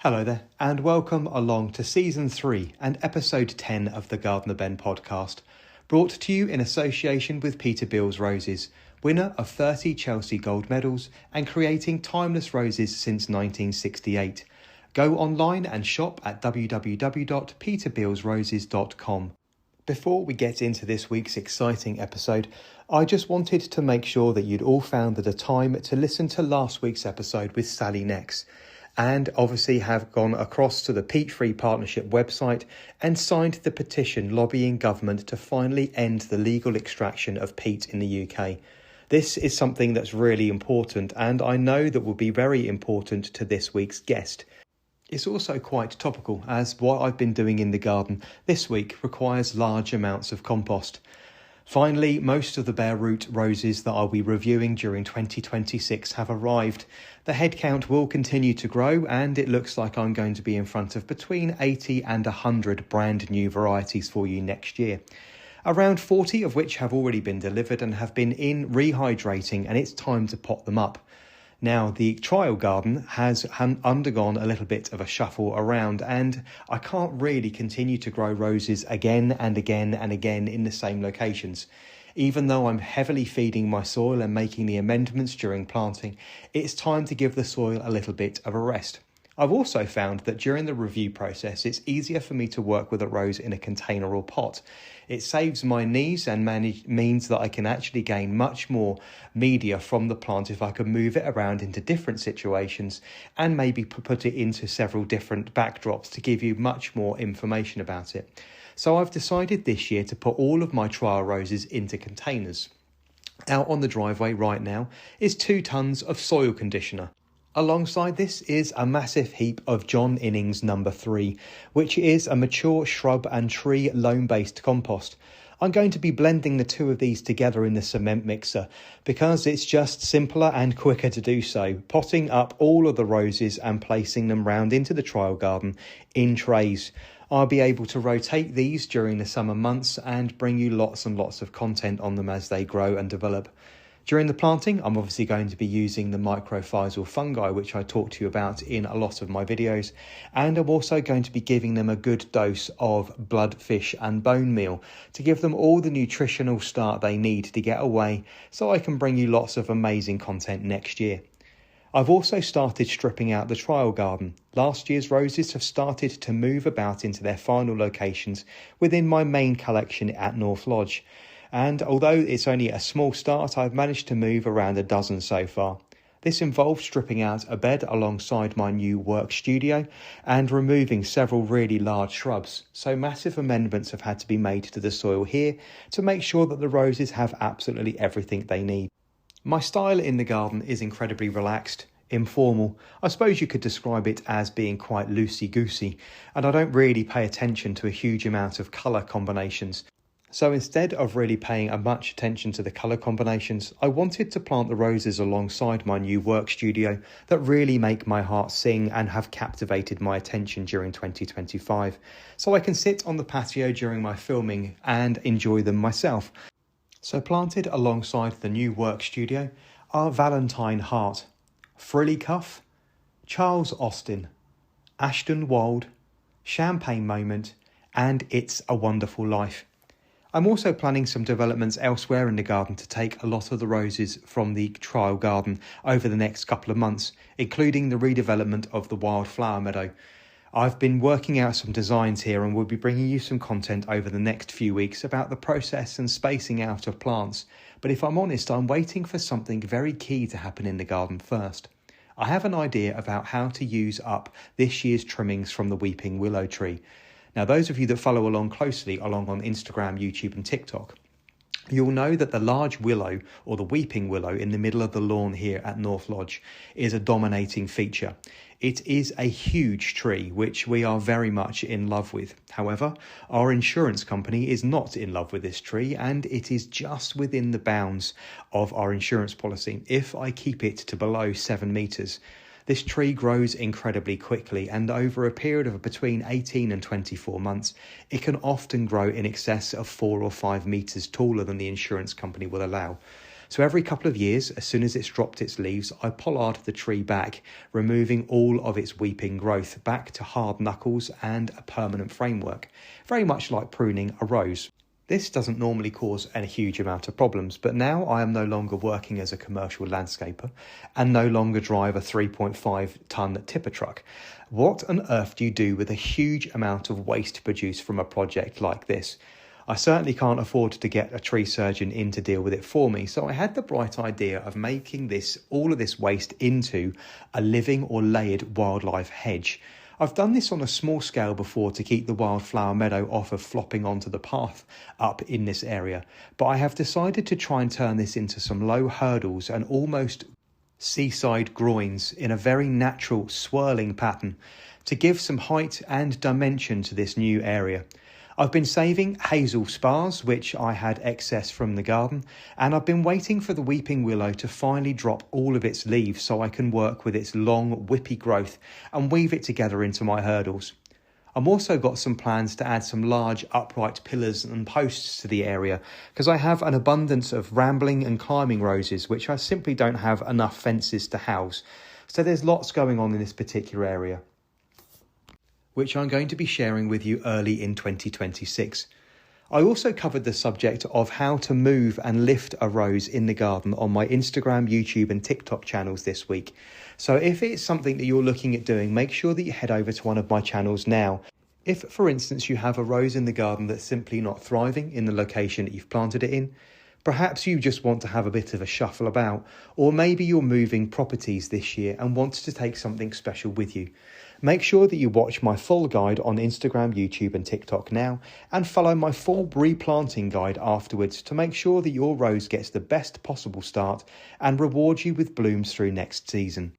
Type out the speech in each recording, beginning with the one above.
Hello there, and welcome along to Season 3 and Episode 10 of the Gardener Ben podcast, brought to you in association with Peter Beals Roses, winner of 30 Chelsea Gold Medals and creating timeless roses since 1968. Go online and shop at www.peterbealsroses.com. Before we get into this week's exciting episode, I just wanted to make sure that you'd all found the time to listen to last week's episode with Sally Nex, and obviously have gone across to the Peat-Free Partnership website and signed the petition lobbying government to finally end the legal extraction of peat in the UK. This is something that's really important, and I know that will be very important to this week's guest. It's also quite topical, as what I've been doing in the garden this week requires large amounts of compost. Finally, most of the bare root roses that I'll be reviewing during 2026 have arrived. The headcount will continue to grow, and it looks like I'm going to be in front of between 80 and 100 brand new varieties for you next year. Around 40 of which have already been delivered and have been in rehydrating, and it's time to pot them up. Now, the trial garden has undergone a little bit of a shuffle around, and I can't really continue to grow roses again and again and again in the same locations. Even though I'm heavily feeding my soil and making the amendments during planting, it's time to give the soil a little bit of a rest. I've also found that during the review process, it's easier for me to work with a rose in a container or pot. It saves my knees and means that I can actually gain much more media from the plant if I can move it around into different situations and maybe put it into several different backdrops to give you much more information about it. So I've decided this year to put all of my trial roses into containers. Out on the driveway right now is 2 tons of soil conditioner. Alongside this is a massive heap of John Innings No. 3, which is a mature shrub and tree loam-based compost. I'm going to be blending the 2 of these together in the cement mixer because it's just simpler and quicker to do so, potting up all of the roses and placing them round into the trial garden in trays. I'll be able to rotate these during the summer months and bring you lots and lots of content on them as they grow and develop. During the planting, I'm obviously going to be using the mycorrhizal fungi, which I talked to you about in a lot of my videos. And I'm also going to be giving them a good dose of blood, fish and bone meal to give them all the nutritional start they need to get away so I can bring you lots of amazing content next year. I've also started stripping out the trial garden. Last year's roses have started to move about into their final locations within my main collection at North Lodge. And although it's only a small start, I've managed to move around a dozen so far. This involves stripping out a bed alongside my new work studio and removing several really large shrubs. So massive amendments have had to be made to the soil here to make sure that the roses have absolutely everything they need. My style in the garden is incredibly relaxed, informal. I suppose you could describe it as being quite loosey-goosey, and I don't really pay attention to a huge amount of colour combinations. So instead of really paying much attention to the colour combinations, I wanted to plant the roses alongside my new work studio that really make my heart sing and have captivated my attention during 2025. So I can sit on the patio during my filming and enjoy them myself. So planted alongside the new work studio are Valentine Hart, Frilly Cuff, Charles Austin, Ashton Wold, Champagne Moment and It's a Wonderful Life. I'm also planning some developments elsewhere in the garden to take a lot of the roses from the trial garden over the next couple of months, including the redevelopment of the wildflower meadow. I've been working out some designs here and will be bringing you some content over the next few weeks about the process and spacing out of plants. But if I'm honest, I'm waiting for something very key to happen in the garden first. I have an idea about how to use up this year's trimmings from the weeping willow tree. Now, those of you that follow along closely along on Instagram, YouTube and TikTok, you'll know that the large willow or the weeping willow in the middle of the lawn here at North Lodge is a dominating feature. It is a huge tree, which we are very much in love with. However, our insurance company is not in love with this tree, and it is just within the bounds of our insurance policy if I keep it to below 7 metres. This tree grows incredibly quickly, and over a period of between 18 and 24 months, it can often grow in excess of 4 or 5 metres taller than the insurance company will allow. So every couple of years, as soon as it's dropped its leaves, I pollard the tree back, removing all of its weeping growth back to hard knuckles and a permanent framework, very much like pruning a rose. This doesn't normally cause a huge amount of problems, but now I am no longer working as a commercial landscaper and no longer drive a 3.5-ton tipper truck. What on earth do you do with a huge amount of waste produced from a project like this? I certainly can't afford to get a tree surgeon in to deal with it for me, so I had the bright idea of making all of this waste into a living or layered wildlife hedge. I've done this on a small scale before to keep the wildflower meadow off of flopping onto the path up in this area, but I have decided to try and turn this into some low hurdles and almost seaside groins in a very natural swirling pattern to give some height and dimension to this new area. I've been saving hazel spars, which I had excess from the garden, and I've been waiting for the weeping willow to finally drop all of its leaves so I can work with its long, whippy growth and weave it together into my hurdles. I've also got some plans to add some large upright pillars and posts to the area because I have an abundance of rambling and climbing roses which I simply don't have enough fences to house. So there's lots going on in this particular area, which I'm going to be sharing with you early in 2026. I also covered the subject of how to move and lift a rose in the garden on my Instagram, YouTube and TikTok channels this week. So if it's something that you're looking at doing, make sure that you head over to one of my channels now. If, for instance, you have a rose in the garden that's simply not thriving in the location that you've planted it in, perhaps you just want to have a bit of a shuffle about, or maybe you're moving properties this year and want to take something special with you. Make sure that you watch my full guide on Instagram, YouTube and TikTok now, and follow my full replanting guide afterwards to make sure that your rose gets the best possible start and rewards you with blooms through next season.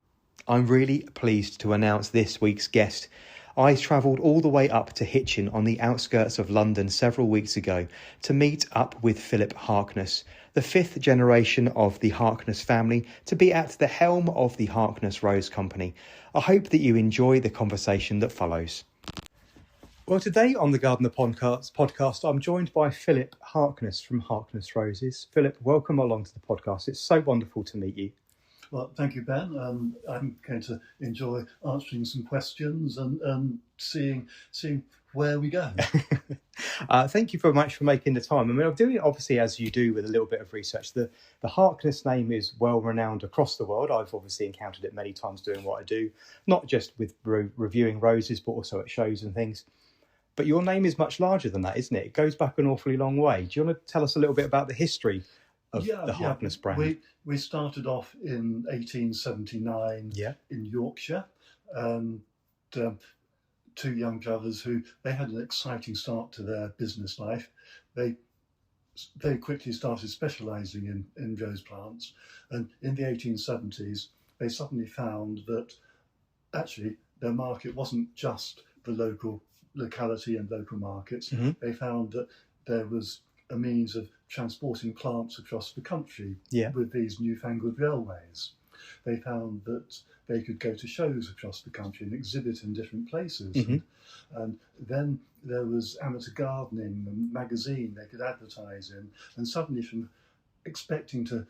I'm really pleased to announce this week's guest. I travelled all the way up to Hitchin on the outskirts of London several weeks ago to meet up with Philip Harkness, the fifth generation of the Harkness family, to be at the helm of the Harkness Rose Company. I hope that you enjoy the conversation that follows. Well, today on the Gardener podcast, I'm joined by Philip Harkness from Harkness Roses. Philip, welcome along to the podcast. It's so wonderful to meet you. Well, thank you, Ben. I'm going to enjoy answering some questions and seeing where we go. Thank you very much for making the time. I mean, I'm doing it obviously as you do with a little bit of research. The Harkness name is well renowned across the world. I've obviously encountered it many times doing what I do, not just with reviewing roses, but also at shows and things. But your name is much larger than that, isn't it? It goes back an awfully long way. Do you want to tell us a little bit about the history of the Harkness brand? We started off in 1879 in Yorkshire, and two young brothers who they had an exciting start to their business life. They very quickly started specialising in rose plants, and in the 1870s they suddenly found that actually their market wasn't just the locality and local markets. Mm-hmm. They found that there was a means of transporting plants across the country with these newfangled railways. They found that they could go to shows across the country and exhibit in different places. Mm-hmm. And then there was amateur gardening and magazine they could advertise in. And suddenly, from expecting to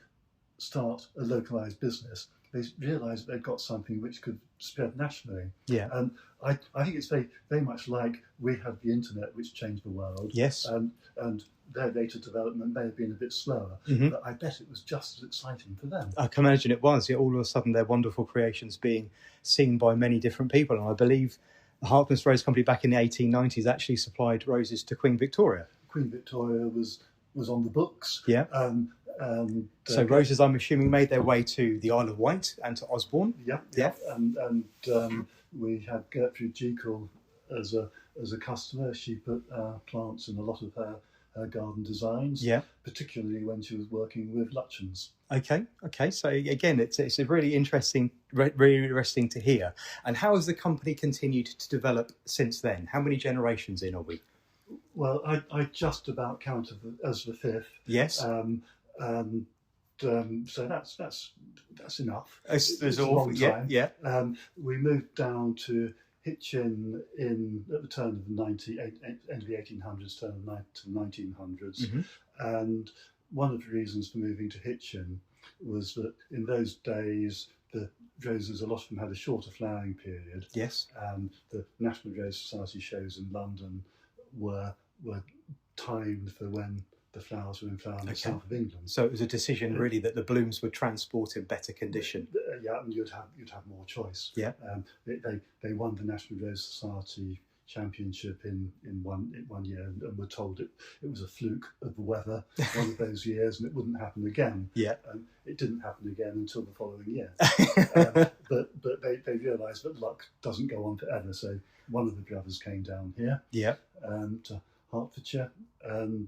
start a localised business, they realised they'd got something which could spread nationally. Yeah. And I think it's very, very much like we had the internet, which changed the world. Yes. And their data development may have been a bit slower, mm-hmm. but I bet it was just as exciting for them. I can imagine it was. All of a sudden, their wonderful creations being seen by many different people. And I believe the Harkness Rose Company back in the 1890s actually supplied roses to Queen Victoria. Queen Victoria was on the books. Yeah. So roses, I'm assuming, made their way to the Isle of Wight and to Osborne. Yeah. And we had Gertrude Jekyll as a customer. She put plants in a lot of her garden designs, particularly when she was working with Lutyens. Okay. So again, it's a really interesting to hear. And how has the company continued to develop since then? How many generations in are we? Well, I just about count as the fifth. Yes. So that's enough. It's a long time. Yeah. We moved down to Hitchin at the turn of the end of the 1800s, turn of the 1900s, mm-hmm. and one of the reasons for moving to Hitchin was that in those days the roses, a lot of them had a shorter flowering period. Yes. And the National Rose Society shows in London were timed for when the flowers were in flower in the south of England. So it was a decision really that the blooms would transport in better condition. Yeah, and you'd have more choice. Yeah. They won the National Rose Society championship in one year, and were told it was a fluke of the weather one of those years, and it wouldn't happen again. Yeah. It didn't happen again until the following year. But they realised that luck doesn't go on forever. So one of the brothers came down here. Yeah. To Hertfordshire, and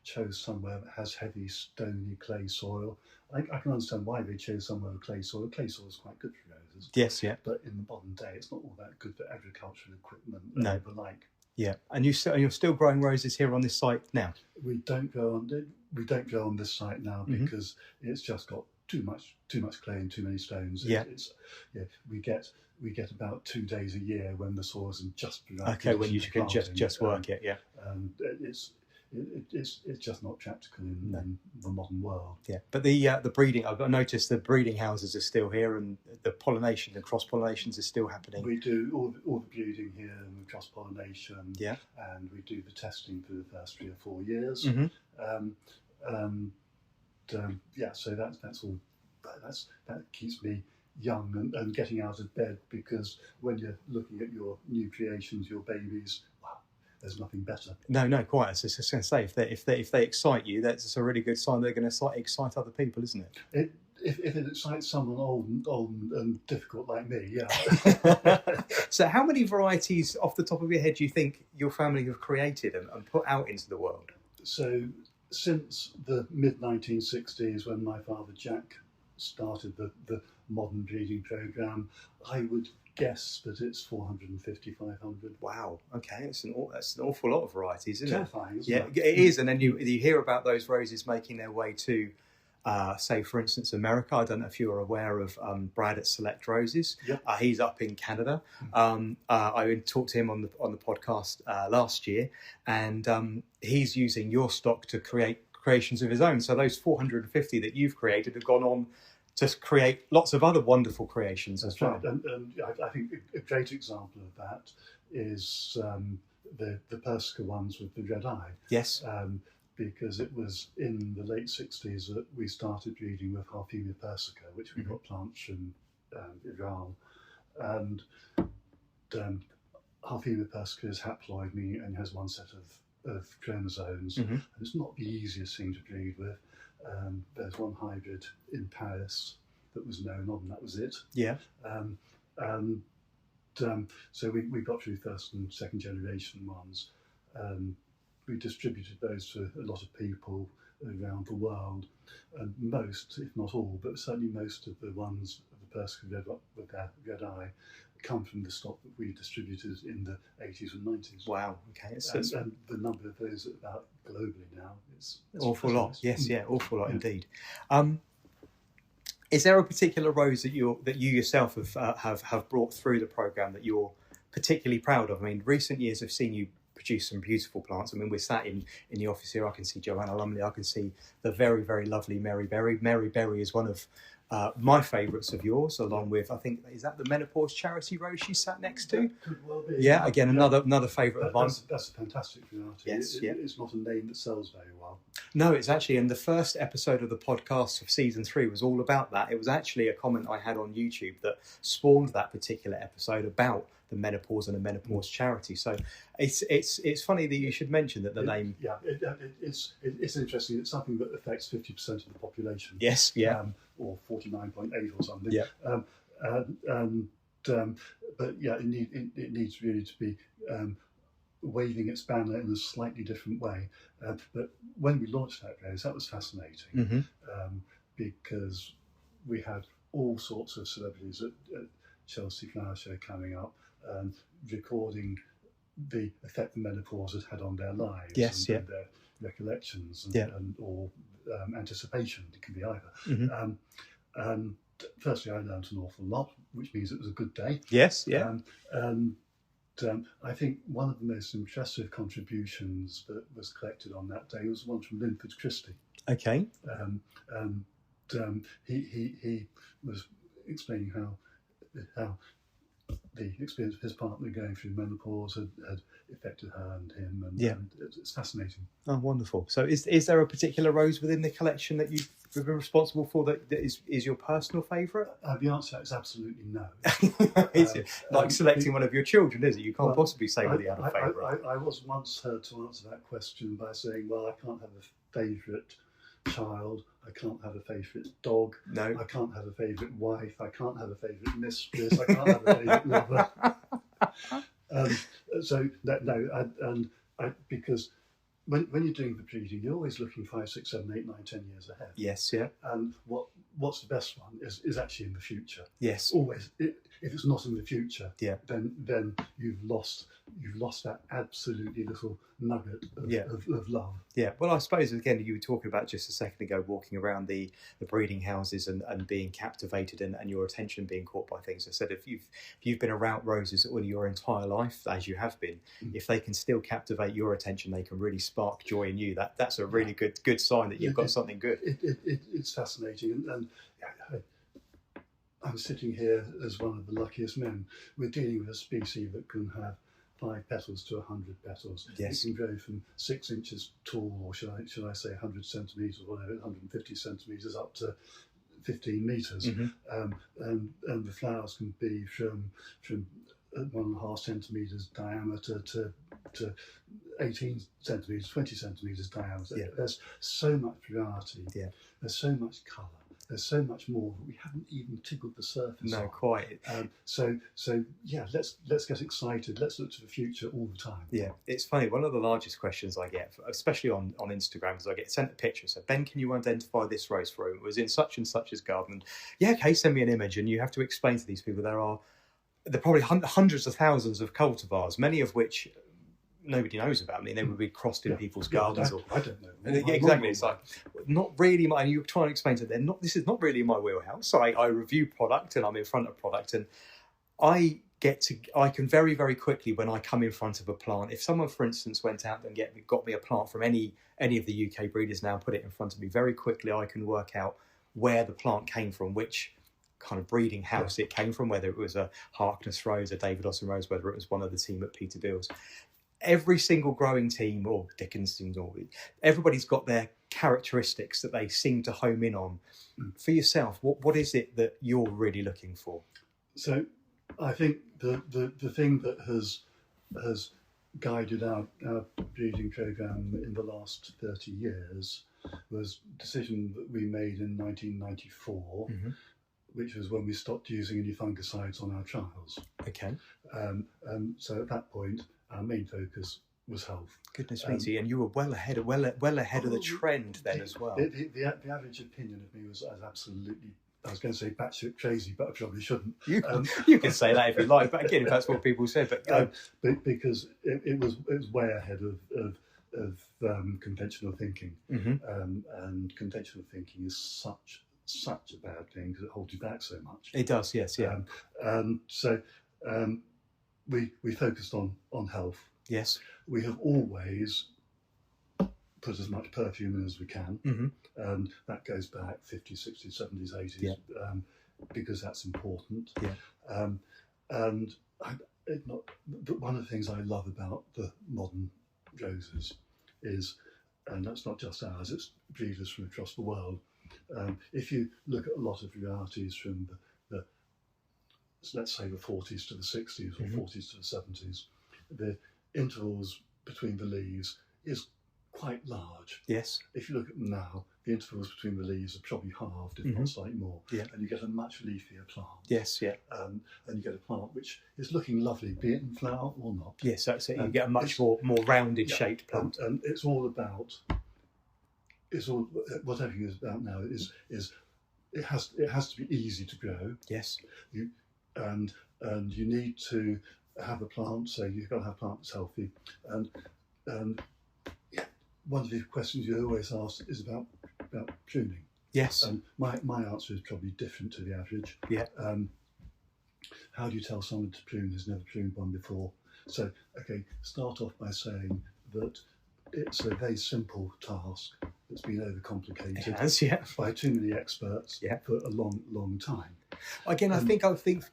chose somewhere that has heavy, stony clay soil. I can understand why they chose somewhere with clay soil. Clay soil is quite good for roses. Yes, yeah. But in the modern day, it's not all that good for agricultural equipment No. and the like. Yeah, and you're still growing roses here on this site now. We don't grow on this site now because it's just got too much clay and too many stones. Yeah. We get about 2 days a year when the soil isn't just right. Okay, when you can just work it. Yeah. It's just not practical in the modern world. Yeah, but the breeding, I've noticed the breeding houses are still here, and the pollination, the cross pollinations is still happening. We do all the breeding here and the cross pollination. Yeah, and we do the testing for the first 3 or 4 years. So that's all. That keeps me young and getting out of bed, because when you're looking at your new creations, your babies, there's nothing better. No, quite. I was just going to say, if they excite you, that's a really good sign they're going to excite other people, isn't it? If it excites someone old and difficult like me, yeah. So how many varieties off the top of your head do you think your family have created and put out into the world? So since the mid-1960s, when my father Jack started the modern breeding programme, I would guess that it's 450, 500. Wow. Okay, that's an awful lot of varieties, isn't Terrifying, it? Isn't it? Yeah, it is. And then you hear about those roses making their way to, say, for instance, America. I don't know if you're aware of Brad at Select Roses. Yep. He's up in Canada. I talked to him on the podcast last year, and he's using your stock to create creations of his own. So those 450 that you've created have gone on to create lots of other wonderful creations as well. Right. And I think a great example of that is the Persica ones with the red eye. Yes. Because it was in the late 60s that we started breeding with Harfemia persica, which we got plants from Iran. And Harfemia persica is haploid, meaning it only has one set of chromosomes. And it's not the easiest thing to breed with. There's one hybrid in Paris that was known of, and that was it. Yeah. So we got through first and second generation ones. We distributed those to a lot of people around the world, and most, if not all, but certainly most of the ones of the Persica with their red eye come from the stock that we distributed in the 80s and 90s. Wow. Okay. And the number of those about globally now is awful lot. Yes, yeah, awful lot indeed. Is there a particular rose that you yourself have brought through the programme that you're particularly proud of? I mean, recent years have seen you produce some beautiful plants. I mean, we're sat in the office here. I can see Joanna Lumley. I can see the very, very lovely Mary Berry. Mary Berry is one of my favourites of yours, along with, I think, is that the Menopause Charity Rose she sat next to? That could well be. Yeah, again, another favourite of mine. That's a fantastic variety. Yes, It's not a name that sells very well. No, it's actually, in the first episode of the podcast of season 3 was all about that. It was actually a comment I had on YouTube that spawned that particular episode about the menopause and a menopause charity. So it's funny that you should mention that the name. Yeah, it's interesting. It's something that affects 50% of the population. Yes, yeah, or 49.8 or something. Yeah. But yeah, it needs really to be waving its banner in a slightly different way. But when we launched that rose, that was fascinating because we had all sorts of celebrities at Chelsea Flower Show coming up, recording the effect the menopause had on their lives, and their recollections, or anticipation. It can be either. And firstly, I learned an awful lot, which means it was a good day. Yes, yeah. I think one of the most impressive contributions that was collected on that day was one from Linford Christie. Okay. And he was explaining how the experience of his partner going through menopause had affected her and him, and it's fascinating. Oh, wonderful. So is there a particular rose within the collection that you've been responsible for that is your personal favourite? The answer is absolutely no. Is it like selecting one of your children, is it? You can't possibly say whether you had a favourite. I was once heard to answer that question by saying, well, I can't have a favourite child, I can't have a favourite dog, no, I can't have a favourite wife, I can't have a favourite mistress, I can't have a favourite lover. So because when you're doing the breeding, you're always looking 5, 6, 7, 8, 9, 10 years ahead. Yes, yeah. And what's the best one is actually in the future. Yes. Always. If it's not in the future, yeah, then you've lost that absolutely little nugget of love. Yeah. Well, I suppose again you were talking about just a second ago, walking around the breeding houses and being captivated and your attention being caught by things. I said if you've been around roses all your entire life, as you have been, if they can still captivate your attention, they can really spark joy in you. That's a really good sign that you've got something good. It's fascinating, and I'm sitting here as one of the luckiest men. We're dealing with a species that can have 5 petals to 100 petals. Yes. It can go from 6 inches tall, or should I say 100 centimetres, or whatever, 150 centimetres, up to 15 metres. Mm-hmm. And the flowers can be from 1.5 centimetres diameter to 18 centimetres, 20 centimetres diameter. Yeah. There's so much variety. Yeah. There's so much colour. There's so much more. We haven't even tickled the surface. No, quite. So yeah, let's get excited. Let's look to the future all the time. Yeah, it's funny. One of the largest questions I get, especially on Instagram, is I get sent a picture. So, Ben, can you identify this rose for him? It was in such and such's garden. And, yeah, okay, send me an image. And you have to explain to these people there are probably hundreds of thousands of cultivars, many of which nobody knows about. I mean, they would be crossed in people's gardens. I don't know. Exactly. It's like, not really my, and you try and explain to them, this is not really my wheelhouse. I review product and I'm in front of product, and I can very, very quickly, when I come in front of a plant, if someone, for instance, went out and got me a plant from any of the UK breeders now, put it in front of me, very quickly I can work out where the plant came from, which kind of breeding house it came from, whether it was a Harkness rose, a David Austin rose, whether it was one of the team at Peterbilt's. Every single growing team, or Dickinson's, or everybody's got their characteristics that they seem to home in on. For yourself, what is it that you're really looking for? So I think the thing that has guided our breeding programme in the last 30 years was a decision that we made in 1994, mm-hmm. which was when we stopped using any fungicides on our trials. Okay. So at that point, our main focus was health. Goodness me, and you were well ahead of the trend then as well. The average opinion of me was absolutely, I was going to say batshit crazy, but I probably shouldn't. You can say that if you like, but again, if that's what people said. But because it was way ahead of conventional thinking, mm-hmm. And conventional thinking is such a bad thing because it holds you back so much. It does, yes, yeah. So we focused on health. Yes. We have always put as much perfume in as we can, mm-hmm. And that goes back 50s, 60s, 70s, 80s, yeah. Because that's important. Yeah. And one of the things I love about the modern roses is, and that's not just ours, it's breeders from across the world. If you look at a lot of varieties from the let's say the 40s to the 60s, or mm-hmm. 40s to the 70s, the intervals between the leaves is quite large. Yes. If you look at them now, the intervals between the leaves are probably halved, if mm-hmm. not slightly more. Yeah. And you get a much leafier plant. Yes, yeah. And you get a plant which is looking lovely, be it in flower or not. Yes, that's it. You get a much more rounded shaped plant. And it's all about, what everything is about now is it has to be easy to grow. Yes. And you need to have a plant, so you've got to have a plant that's healthy. And one of the questions you always ask is about pruning. Yes. And my answer is probably different to the average. Yeah. How do you tell someone to prune who's never pruned one before? So, okay, start off by saying that it's a very simple task that's been overcomplicated It has, yeah. by too many experts for a long time. Again, I think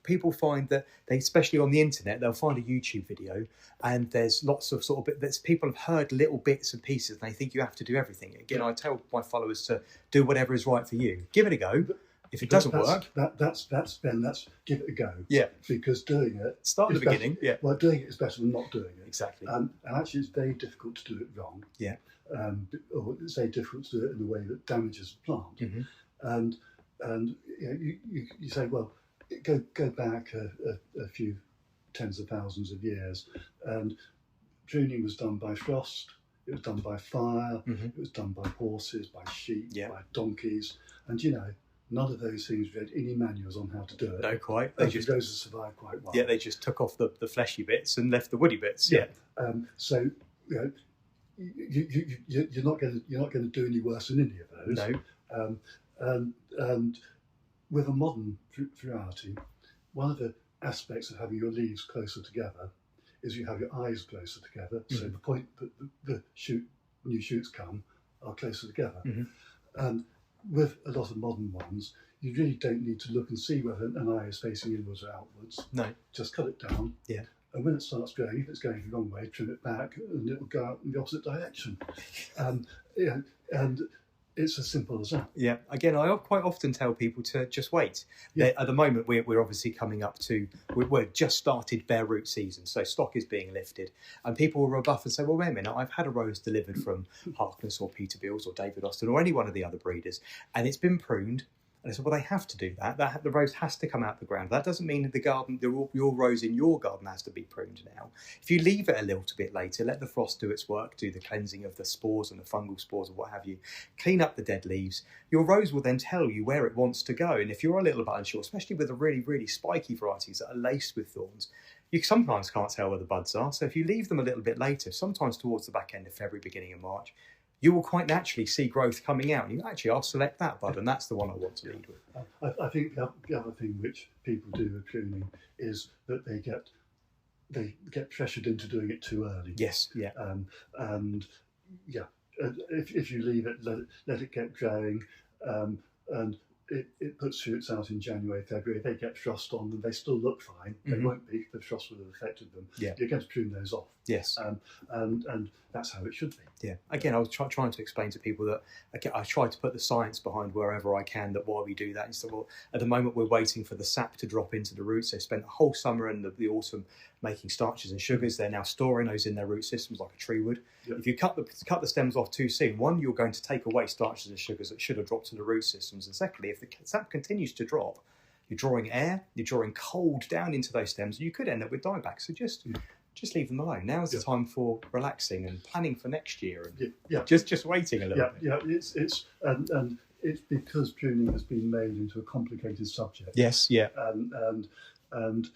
people find that they, especially on the internet, they'll find a YouTube video and there's lots of sort of people have heard little bits and pieces and they think you have to do everything. Again, I tell my followers to do whatever is right for you. Give it a go. If it doesn't work, that's give it a go. Yeah, because doing it start at the beginning. Yeah, well, doing it is better than not doing it. Exactly. And actually, it's very difficult to do it wrong. Yeah. Or it's very difficult to do it in a way that damages the plant. Mm-hmm. And you say, well, go back a few tens of thousands of years, and pruning was done by frost. It was done by fire. Mm-hmm. It was done by horses, by sheep, yeah. by donkeys, and none of those things read any manuals on how to do it. No, quite. Those have survived quite well. Yeah, they just took off the fleshy bits and left the woody bits. Yeah. So you're not going to do any worse than any of those. No. And with a modern variety, one of the aspects of having your leaves closer together is you have your eyes closer together. Mm-hmm. So the point that the new shoots come are closer together. Mm-hmm. And with a lot of modern ones, you really don't need to look and see whether an eye is facing inwards or outwards. No. Just cut it down. Yeah. And when it starts growing, if it's going the wrong way, trim it back and it will go out in the opposite direction. And it's as simple as that. Yeah. Again, I quite often tell people to just wait. Yeah. At the moment, we're obviously coming up to, we're just started bare root season, so stock is being lifted. And people will rebuff and say, well, wait a minute, I've had a rose delivered from Harkness or Peterbilt's or David Austin or any one of the other breeders, and it's been pruned. And I said, well, they have to do that. The rose has to come out the ground. That doesn't mean that the garden, your rose in your garden has to be pruned now. If you leave it a little bit later, let the frost do its work, do the cleansing of the spores and the fungal spores and what have you, clean up the dead leaves, your rose will then tell you where it wants to go. And if you're a little bit unsure, especially with the really, really spiky varieties that are laced with thorns, you sometimes can't tell where the buds are. So if you leave them a little bit later, sometimes towards the back end of February, beginning of March, you will quite naturally see growth coming out. You actually, I'll select that bud, and that's the one I want to lead with. I think the other thing which people do with pruning is that they get pressured into doing it too early. Yes, yeah. And yeah, if you leave it, let it get growing, and it puts shoots out in January, February. They get frost on them. They still look fine. They won't be. The frost will have affected them. Yeah. You're going to prune those off. Yes. And that's how it should be. Yeah. Again, I was trying to explain to people that I try to put the science behind wherever I can, that why we do that. And so, well, at the moment, we're waiting for the sap to drop into the roots. They spent the whole summer and the autumn making starches and sugars. They're now storing those in their root systems like a tree would. Yep. If you cut the stems off too soon, one, you're going to take away starches and sugars that should have dropped in the root systems. And secondly, if the sap continues to drop, you're drawing air, you're drawing cold down into those stems, and you could end up with dieback. So just leave them alone. Now is the time for relaxing and planning for next year, and just waiting a little bit. Yeah, it's and it's because pruning has been made into a complicated subject. Yes, yeah, and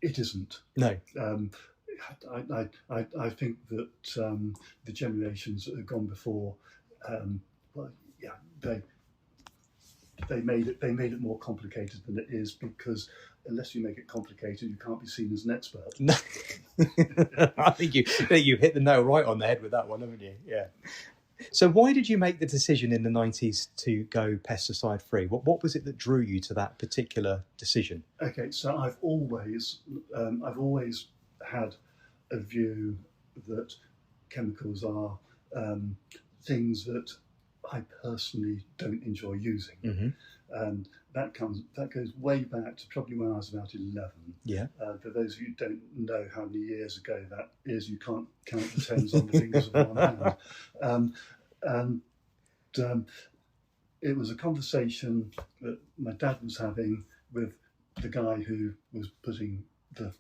it isn't. No. I think that the generations that have gone before, they made it more complicated than it is, because unless you make it complicated, you can't be seen as an expert. No. I think you hit the nail right on the head with that one, haven't you? Yeah. So why did you make the decision in the 90s to go pesticide free? What was it that drew you to that particular decision? Okay, so I've always had a view that chemicals are things that I personally don't enjoy using. Mm-hmm. And that goes way back to probably when I was about 11. Yeah. For those of you who don't know how many years ago that is, you can't count the tens on the fingers of one hand. It was a conversation that my dad was having with the guy who was putting the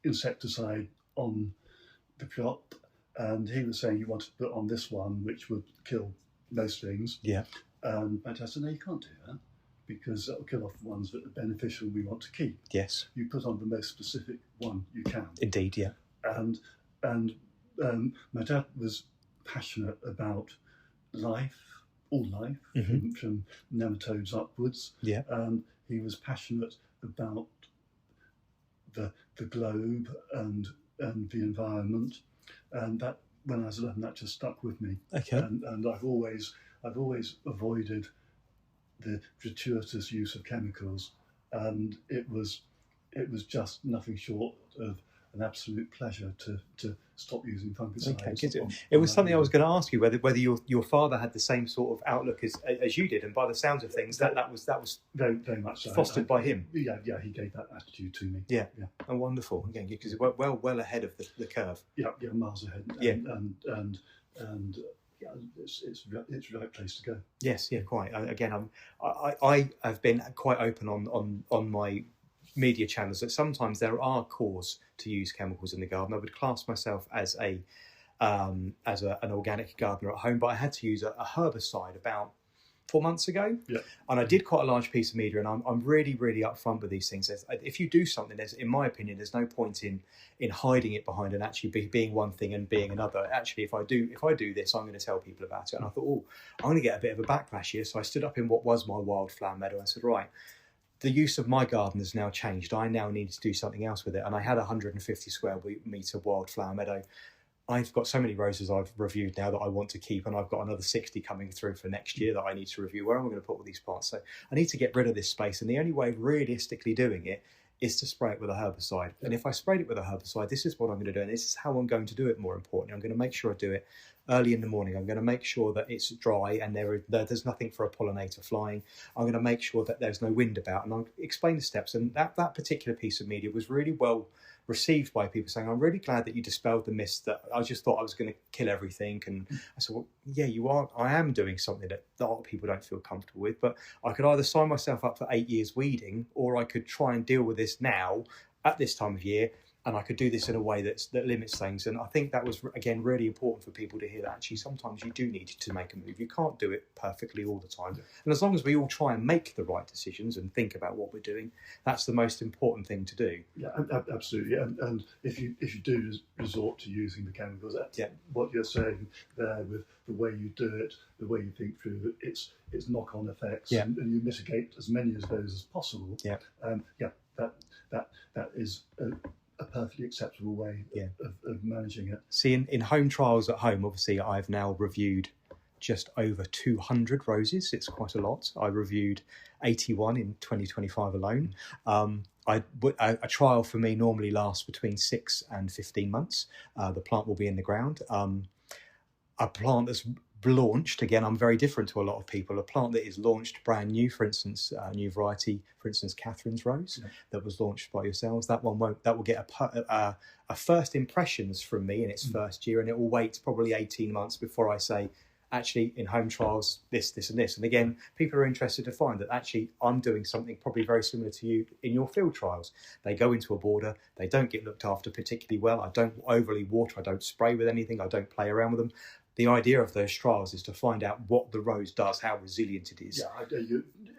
insecticide on the crop, and he was saying he wanted to put on this one which would kill most things. Yeah. My dad said, no, you can't do that, because that will kill off the ones that are beneficial we want to keep. Yes. You put on the most specific one you can. Indeed, yeah. And my dad was passionate about life, all life, mm-hmm. from nematodes upwards. Yeah. He was passionate about the globe and the environment, and when I was 11, that just stuck with me. Okay. And I've always avoided the gratuitous use of chemicals, and it was just nothing short of an absolute pleasure to stop using fungicides. Okay, it was something I was going to ask you, whether your father had the same sort of outlook as you did, and by the sounds of things, that was very, very much so. Fostered by him. Yeah, he gave that attitude to me. Yeah. Oh, wonderful. Again, because it went well ahead of the curve. Yeah, miles ahead. And yeah, it's the right place to go. Yes, yeah, quite. Again, I have been quite open on my media channels that sometimes there are cause to use chemicals in the garden. I would class myself as an organic gardener at home, but I had to use a herbicide about 4 months ago. Yeah. And I did quite a large piece of media, and I'm really, really upfront with these things. If you do something, in my opinion, there's no point in hiding it behind and actually being one thing and being another. Actually, if I do this, I'm going to tell people about it. And I thought, I'm going to get a bit of a backlash here. So I stood up in what was my wildflower meadow and said, right, the use of my garden has now changed. I now need to do something else with it. And I had a 150 square metre wildflower meadow. I've got so many roses I've reviewed now that I want to keep, and I've got another 60 coming through for next year that I need to review. Where am I going to put all these plants? So I need to get rid of this space, and the only way of realistically doing it is to spray it with a herbicide. And if I sprayed it with a herbicide, this is what I'm going to do, and this is how I'm going to do it. More importantly, I'm going to make sure I do it early in the morning. I'm going to make sure that it's dry and there's nothing for a pollinator flying. I'm going to make sure that there's no wind about, and I'll explain the steps. And that particular piece of media was really well received by people, saying, I'm really glad that you dispelled the myth that I just thought I was going to kill everything. And I said, well, yeah, you are. I am doing something that a lot of people don't feel comfortable with, but I could either sign myself up for 8 years weeding, or I could try and deal with this now at this time of year, and I could do this in a way that limits things. And I think that was, again, really important for people to hear that actually sometimes you do need to make a move. You can't do it perfectly all the time. And as long as we all try and make the right decisions and think about what we're doing, that's the most important thing to do. Yeah, absolutely. And if you do resort to using the chemicals, what you're saying there with the way you do it, the way you think through it, it's knock-on effects, and you mitigate as many of those as possible. That is a perfectly acceptable way of managing it. See, in home trials at home, obviously, I've now reviewed just over 200 roses. It's quite a lot. I reviewed 81 in 2025 alone. A trial for me normally lasts between 6 and 15 months. The plant will be in the ground. A plant that's launched, again, I'm very different to a lot of people. A plant that is launched brand new, for instance, a new variety, for instance, Catherine's Rose, that was launched by yourselves. That will get a first impressions from me in its first year, and it will wait probably 18 months before I say, actually, in home trials, this, and this. And again, people are interested to find that actually I'm doing something probably very similar to you in your field trials. They go into a border, they don't get looked after particularly well. I don't overly water, I don't spray with anything, I don't play around with them. The idea of those trials is to find out what the rose does, how resilient it is. Yeah,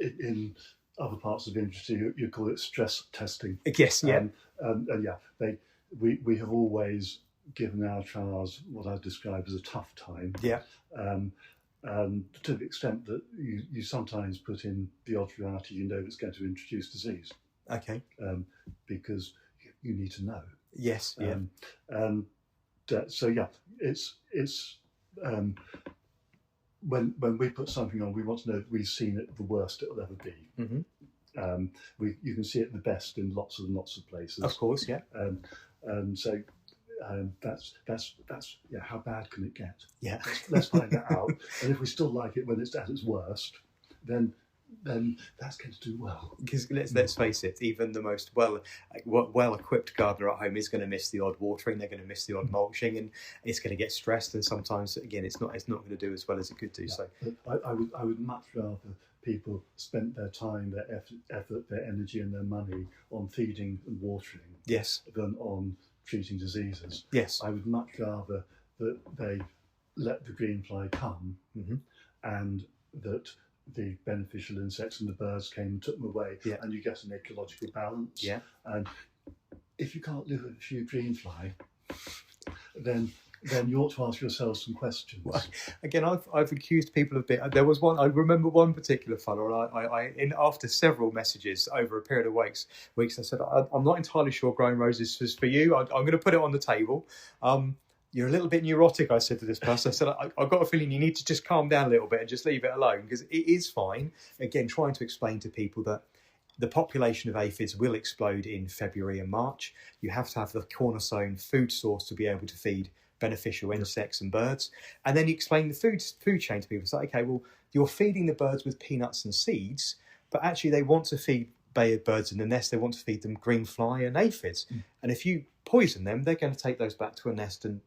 in other parts of the industry, you call it stress testing. Yes, yeah. We have always given our trials what I describe as a tough time. Yeah. To the extent that you sometimes put in the odd variety you know that's going to introduce disease. Okay. Because you need to know. Yes, yeah. It's when we put something on, we want to know that we've seen it the worst it'll ever be. Mm-hmm. You can see it the best in lots and lots of places. Of course, yeah. So that's how bad can it get? Yeah. Let's find that out. And if we still like it when it's at its worst, then that's going to do well. Because let's face it, even the most well-equipped gardener at home is going to miss the odd watering. They're going to miss the odd mulching, and it's going to get stressed. And sometimes, again, it's not going to do as well as it could do. Yeah. So, I would much rather people spent their time, their effort, their energy, and their money on feeding and watering, yes, than on treating diseases. Yes, I would much rather that they let the greenfly come, and that the beneficial insects and the birds came and took them away, and you get an ecological balance. Yeah. And if you can't live with a few greenfly, then you ought to ask yourself some questions. Well, again, I've accused people of there was one. I remember one particular fellow. After several messages over a period of weeks, I said, I'm not entirely sure growing roses is for you. I'm going to put it on the table. You're a little bit neurotic, I said to this person. I said, I've got a feeling you need to just calm down a little bit and just leave it alone, because it is fine. Again, trying to explain to people that the population of aphids will explode in February and March. You have to have the cornerstone food source to be able to feed beneficial insects and birds. And then you explain the food chain to people. It's like, okay, well, you're feeding the birds with peanuts and seeds, but actually they want to feed birds in the nest. They want to feed them green fly and aphids. And if you poison them, they're going to take those back to a nest and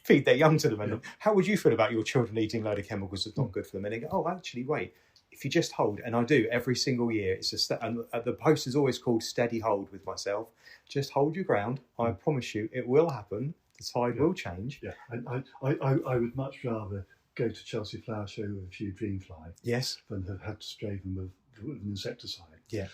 feed their young to them. And how would you feel about your children eating a load of chemicals that's not good for them? And they go, oh, actually, wait, if you just hold, and I do every single year, and the post is always called Steady Hold with myself. Just hold your ground. I promise you, it will happen. The tide will change. Yeah, I would much rather go to Chelsea Flower Show with a few dreamfly. Yes. Than have had to spray them with an insecticide. Yeah.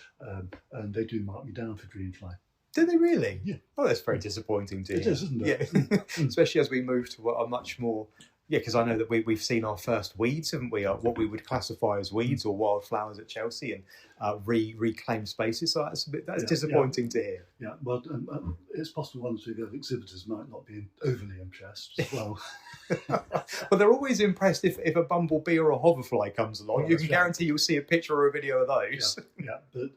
And they do mark me down for dreamfly. Do they really? Yeah. Oh, that's very disappointing to It is, isn't it? Yeah. Especially as we move to a much more... Yeah, because I know that we've seen our first weeds, haven't we? What we would classify as weeds or wildflowers at Chelsea, and reclaimed spaces. So that's disappointing to hear. Yeah, well, it's possible one or two of the exhibitors might not be overly impressed as well. Well, they're always impressed if a bumblebee or a hoverfly comes along. Well, you can guarantee you'll see a picture or a video of those. Yeah, but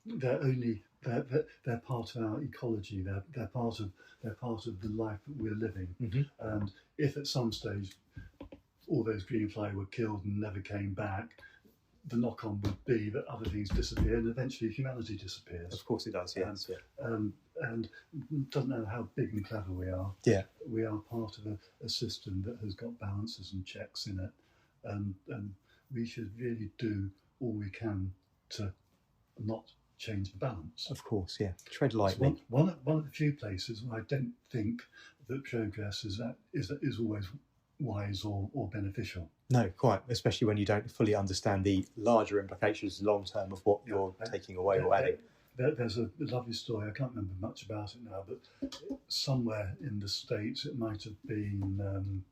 they're only they're part of our ecology. They're part of the life that we're living. Mm-hmm. And if at some stage all those greenfly were killed and never came back, the knock-on would be that other things disappear and eventually humanity disappears. Of course it does, yes. And it doesn't matter how big and clever we are. Yeah. We are part of a system that has got balances and checks in it. And we should really do all we can to not change the balance. Of course, yeah. Tread lightly. One of the few places where I don't think that progress is always wise or beneficial. No, quite. Especially when you don't fully understand the larger implications long term of what you're taking away or adding. There's a lovely story. I can't remember much about it now, but somewhere in the States, it might have been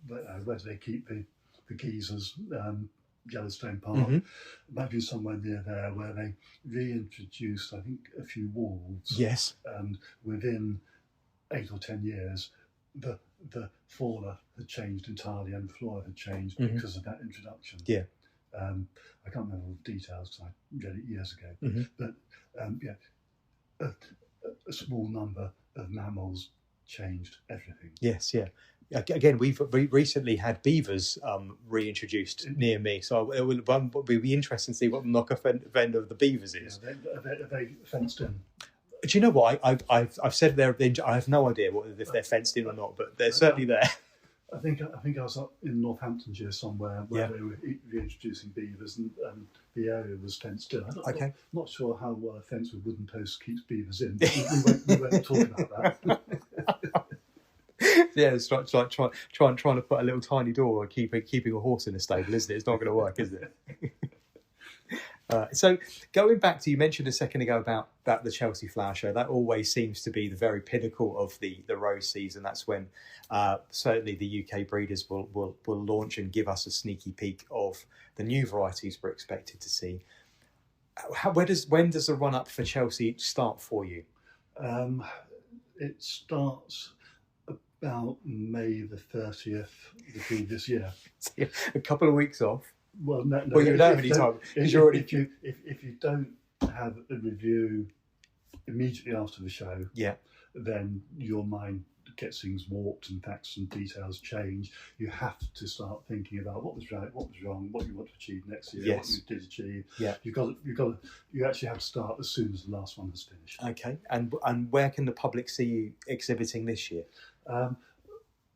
where they keep the geezers. Yellowstone Park, Mm-hmm. might be somewhere near there, where they reintroduced, I think, a few wolves. Yes. And within 8 or 10 years, the fauna had changed entirely and the flora had changed because of that introduction. Yeah. I can't remember all the details because I read it years ago. Mm-hmm. But a small number of mammals changed everything. Yes, yeah. Again, we've recently had beavers reintroduced near me, so it will be interesting to see what the knock-off end of the beavers is. Yeah, are they fenced in? Do you know what? I've said I have no idea if they're fenced in or not, but they're certainly there. I think I was up in Northamptonshire somewhere where they were reintroducing beavers, and the area was fenced in. I'm not sure how well a fence with wooden posts keeps beavers in. We won't talk about that. Yeah, it's like trying to put a little tiny door or keeping a horse in a stable, isn't it? It's not going to work, is it? So going back to, you mentioned a second ago about the Chelsea Flower Show. That always seems to be the very pinnacle of the rose season. That's when certainly the UK breeders will launch and give us a sneaky peek of the new varieties we're expected to see. When does the run up for Chelsea start for you? It starts about May the 30th the previous year. A couple of weeks off. Well, no. Well, you don't have any time. If you don't have a review immediately after the show, then your mind gets things warped and facts and details change. You have to start thinking about what was right, what was wrong, what you want to achieve next year, what you did achieve. Yeah. You actually have to start as soon as the last one has finished. Okay. And where can the public see you exhibiting this year?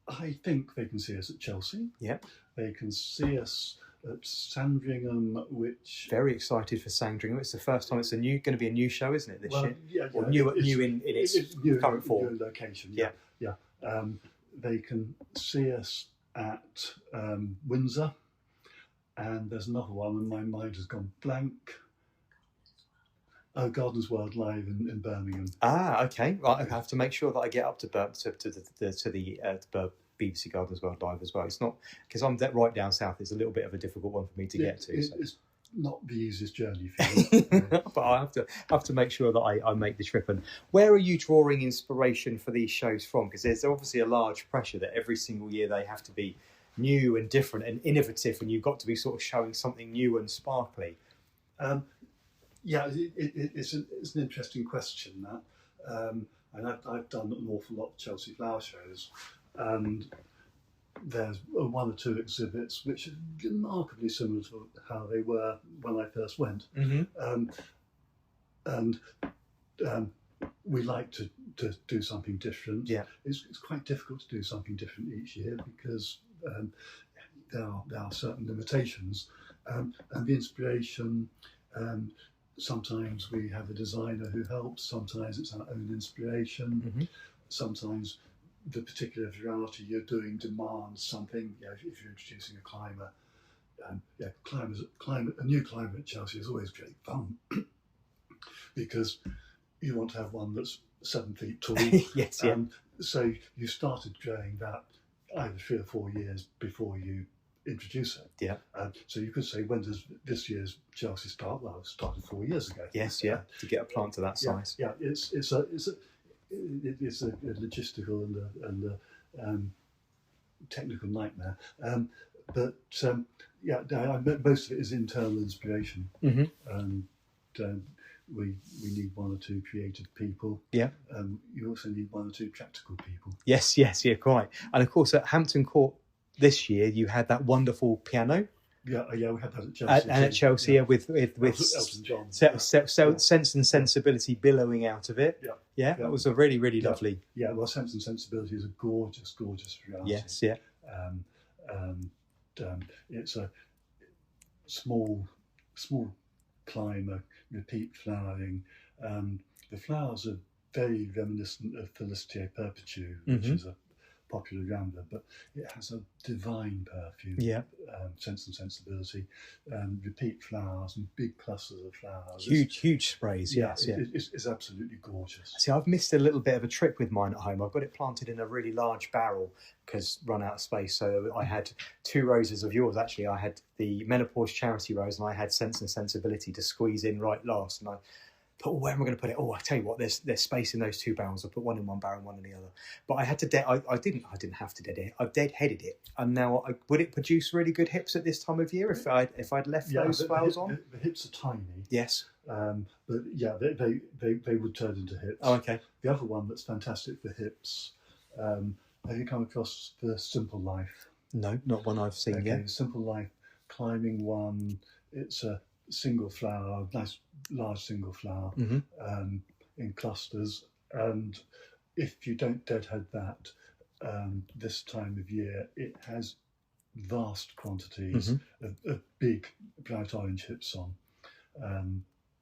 I think they can see us at Chelsea. Yeah. They can see us at Sandringham, which... Very excited for Sandringham. It's the first time. It's going to be a new show, isn't it, this year? Yeah, or new in its current form. New location, yeah. They can see us at Windsor, and there's another one, and my mind has gone blank. Oh, Gardens World Live in Birmingham. Ah, okay. Right, I have to make sure that I get up to the BBC Gardens World Live as well. It's not, because I'm right down south. It's a little bit of a difficult one for me to get to. not the easiest journey for you. But I have to make sure that I make the trip. And where are you drawing inspiration for these shows from? Because there's obviously a large pressure that every single year they have to be new and different and innovative, and you've got to be sort of showing something new and sparkly. It's an interesting question, that. And I've done an awful lot of Chelsea flower shows, and there's one or two exhibits which are remarkably similar to how they were when I first went. And we like to do something different. Yeah. It's quite difficult to do something different each year because there are certain limitations, and the inspiration. Sometimes we have a designer who helps. Sometimes it's our own inspiration. Sometimes the particular variety you're doing demands something. If you're introducing a climber, a new climber at Chelsea is always great fun because you want to have one that's 7 feet tall. Yes, so you started growing that either 3 or 4 years before you introduce it. Yeah. So you could say, when does this year's Chelsea start? Well, it started 4 years ago. Yes, to get a plant to that size. Yeah, it's a logistical and a technical nightmare. But most of it is internal inspiration, and we need 1 or 2 creative people. Yeah. You also need 1 or 2 practical people. Yes, quite. And of course, at Hampton Court this year, you had that wonderful piano. Yeah, we had that at Chelsea. And at Chelsea, with Elton John. Sense and Sensibility billowing out of it. Yeah, that was a really, really lovely. Yeah, well, Sense and Sensibility is a gorgeous, gorgeous reality. Yes, yeah. It's a small climber, repeat flowering. The flowers are very reminiscent of Felicite Perpetu, which is a popular rambler, but it has a divine perfume. Yeah. Sense and Sensibility, repeat flowers and big clusters of flowers. Huge sprays. It's absolutely gorgeous. See, I've missed a little bit of a trick with mine at home. I've got it planted in a really large barrel because run out of space. So I had 2 roses of yours. Actually, I had the Menopause Charity Rose, and I had Sense and Sensibility to squeeze in right last. And I thought, where am I going to put it? I tell you what, there's space in those 2 barrels. I put one in one barrel and one in the other. But I had to I didn't have to dead it. I dead-headed it. And now, would it produce really good hips at this time of year if I'd left those flowers on? The hips are tiny. Yes. But yeah, they would turn into hips. Oh, okay. The other one that's fantastic for hips. Have you come across the Simple Life? No, not one I've seen yet. The Simple Life climbing one. It's a single flower, nice large single flower, in clusters. And if you don't deadhead that this time of year, it has vast quantities of big bright orange hips on.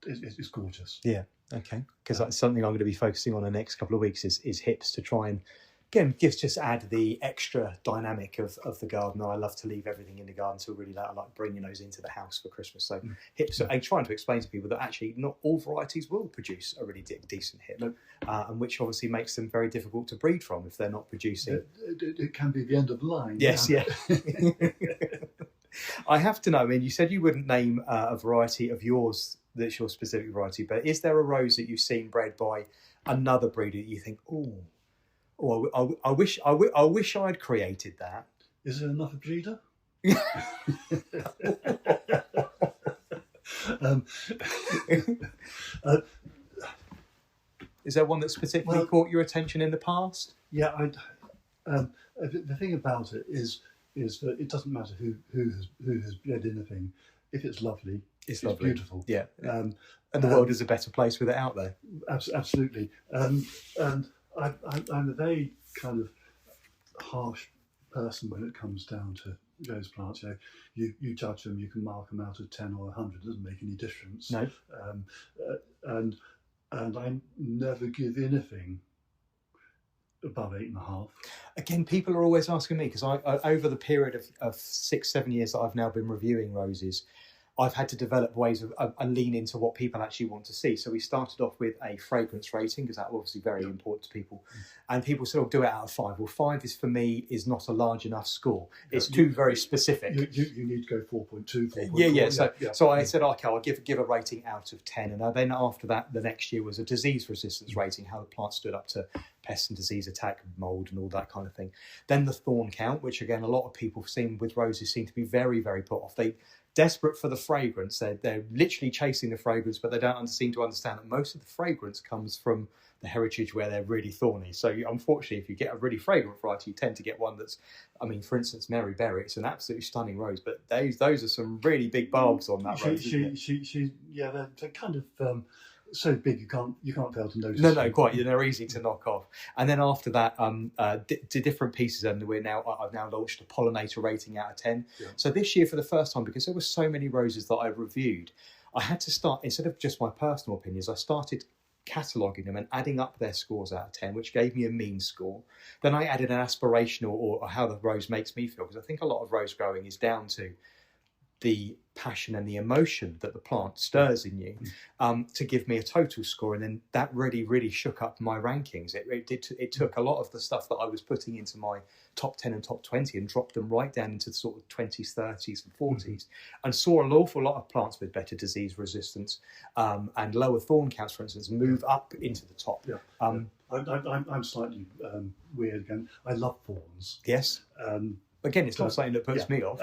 It's gorgeous. Yeah, okay. Because that's something I'm going to be focusing on the next couple of weeks is hips, to try and again just add the extra dynamic of the garden. I love to leave everything in the garden, so really I like bringing those into the house for Christmas. So hips, I'm trying to explain to people that actually not all varieties will produce a really decent hip, and which obviously makes them very difficult to breed from if they're not producing. It can be the end of the line. Yes, yeah. I have to know, I mean, you said you wouldn't name a variety of yours that's your specific variety, but is there a rose that you've seen bred by another breeder that you think, I wish I'd created that? Is there another breeder? Is there one that's particularly caught your attention in the past? Yeah, the thing about it is that it doesn't matter who has bred anything. If it's lovely, it's lovely. Beautiful. Yeah, and the world is a better place with it out there. Absolutely. And I'm a very kind of harsh person when it comes down to those plants. You judge them, you can mark them out of 10 or 100. It doesn't make any difference. No. And I never give anything above 8.5. Again, people are always asking me, because I over the period of 6-7 years that I've now been reviewing roses, I've had to develop ways of and lean into what people actually want to see. So we started off with a fragrance rating, because that's obviously very important to people. And people sort of do it out of 5. Well, 5 is, for me, is not a large enough score. It's too very specific. You need to go 4.2, 4.4. Yeah. So I said, okay, I'll give a rating out of 10. And then after that, the next year was a disease resistance rating, how the plant stood up to pest and disease attack, mould and all that kind of thing. Then the thorn count, which again, a lot of people with roses seem to be very, very put off. They desperate for the fragrance. They're literally chasing the fragrance, but they don't seem to understand that most of the fragrance comes from the heritage where they're really thorny. So unfortunately, if you get a really fragrant variety, you tend to get one that's, I mean, for instance, Mary Berry. It's an absolutely stunning rose, but those are some really big bulbs on that rose. They're kind of so big you can't fail to notice. No, quite. They're easy to knock off. And then after that, to different pieces, and I've now launched a pollinator rating out of 10. Yeah. So this year, for the first time, because there were so many roses that I reviewed, I had to start, instead of just my personal opinions, I started cataloguing them and adding up their scores out of 10, which gave me a mean score. Then I added an aspirational, or how the rose makes me feel, because I think a lot of rose growing is down to the passion and the emotion that the plant stirs in you, to give me a total score. And then that really shook up my rankings. It took a lot of the stuff that I was putting into my top 10 and top 20 and dropped them right down into the sort of 20s, 30s and 40s, and saw an awful lot of plants with better disease resistance and lower thorn counts, for instance, move up into the top. I'm slightly weird again. I love thorns. Yes. Again, it's not something that puts me off.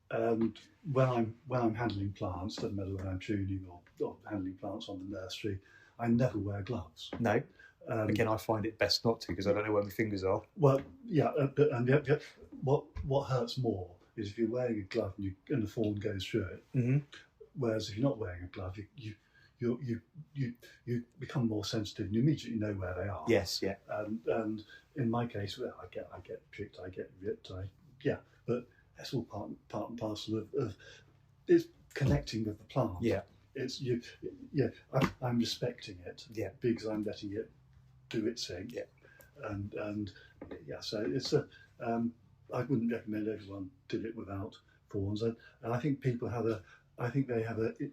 And when I'm handling plants, doesn't matter whether I'm tuning or handling plants on the nursery, I never wear gloves. No. Again, I find it best not to, because I don't know where my fingers are. Well, what hurts more is if you're wearing a glove and the thorn goes through it. Mm-hmm. Whereas if you're not wearing a glove, you become more sensitive and you immediately know where they are. Yes, yeah. And in my case, well, I get pricked, I get ripped, but that's all part and parcel of it's connecting with the plant. Yeah. It's I'm respecting it. Yeah. Because I'm letting it do its thing. Yeah. And so it's I wouldn't recommend everyone did it without thorns. And I think people have an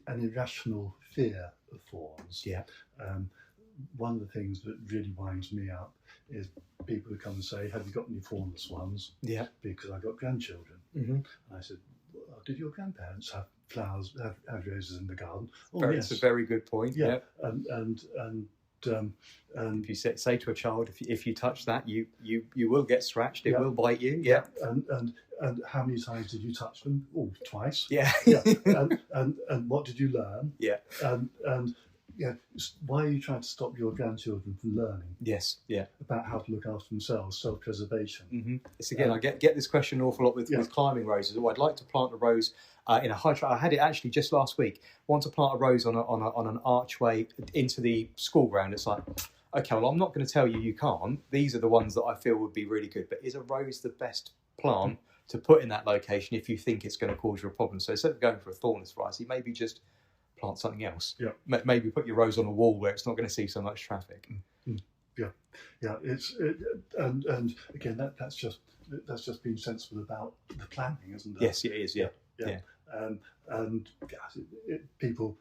irrational fear of thorns. Yeah. One of the things that really winds me up is people who come and say, "Have you got any thornless ones?" Yeah. Because I've got grandchildren. Mm-hmm. And I said, well, "Did your grandparents have flowers, have roses in the garden?" Oh, yes. It's a very good point. Yeah. And if you say to a child, if you touch that, you will get scratched. It will bite you. Yeah. And how many times did you touch them? Oh, twice. Yeah. And what did you learn? Yeah. And why are you trying to stop your grandchildren from learning? Yes, yeah. About how to look after themselves, self-preservation. Mm-hmm. It's again, I get this question an awful lot with climbing roses. Oh, I'd like to plant a rose in a high. I had it actually just last week. Want to plant a rose on an archway into the school ground. It's like, okay, well, I'm not going to tell you can't. These are the ones that I feel would be really good. But is a rose the best plant to put in that location if you think it's going to cause you a problem? So instead of going for a thornless variety, maybe just plant something else. Yeah. Maybe put your rose on a wall where it's not going to see so much traffic. Yeah. And again, that's just being sensible about the planning, isn't it? Yes, it is. Yeah. And people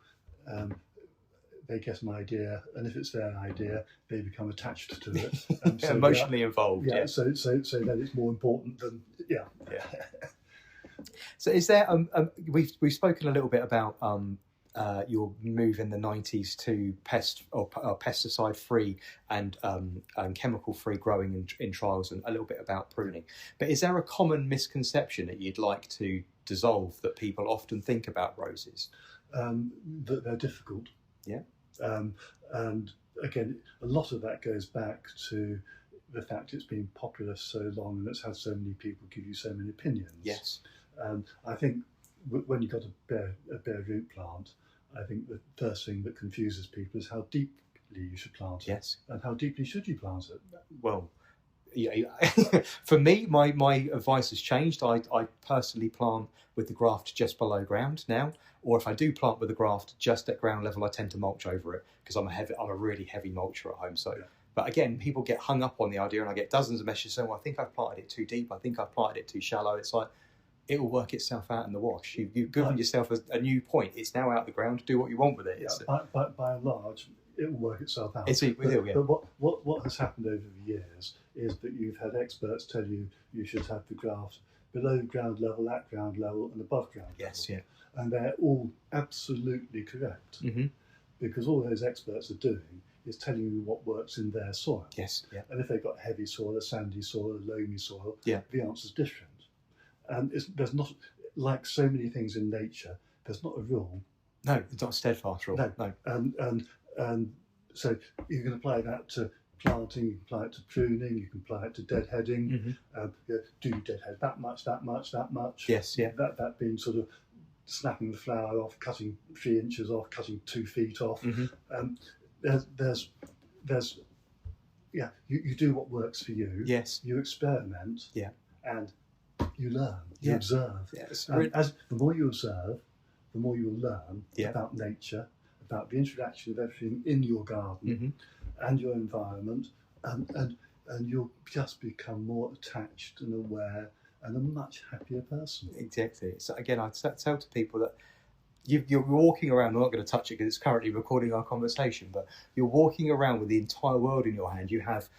they get an idea, and if it's their idea, they become attached to it. So emotionally involved. Yeah. So then it's more important than So is there? We've spoken a little bit about your move in the 90s to pesticide-free and chemical-free growing in trials, and a little bit about pruning. But is there a common misconception that you'd like to dissolve that people often think about roses? That they're difficult. Yeah. And again, a lot of that goes back to the fact it's been popular so long and it's had so many people give you so many opinions. Yes. I think when you've got a bare root plant, I think the first thing that confuses people is how deeply you should plant it. Yes. And how deeply should you plant it? Well, for me, my advice has changed. I personally plant with the graft just below ground now, or if I do plant with the graft just at ground level, I tend to mulch over it because I'm a really heavy mulcher at home. So, but again, people get hung up on the idea, and I get dozens of messages saying, "Well, I think I've planted it too deep. I think I've planted it too shallow." It's like, it will work itself out in the wash. You've given yourself a new point. It's now out the ground. Do what you want with it. Yeah, by and large, it will work itself out. But what has happened over the years is that you've had experts tell you should have the graphs below ground level, at ground level, and above ground level. Yes, yeah. And they're all absolutely correct, because all those experts are doing is telling you what works in their soil. Yes, yeah. And if they've got heavy soil, a sandy soil, a loamy soil, the answer's different. And there's not, like so many things in nature, there's not a rule. No, it's not a steadfast rule. No. And so you can apply that to planting, you can apply it to pruning, you can apply it to deadheading. Do you deadhead that much, that much, that much? Yes, yeah. That being sort of snapping the flower off, cutting 3 inches off, cutting 2 feet off. There's you do what works for you. Yes. You experiment. Yeah. And you learn. You observe. Yes. As the more you observe, the more you will learn Yeah. about nature, about the interaction of everything in your garden and your environment, and you'll just become more attached and aware and a much happier person. Exactly. So again, I tell to people that you're walking around. I'm not going to touch it because it's currently recording our conversation. But you're walking around with the entire world in your hand. You have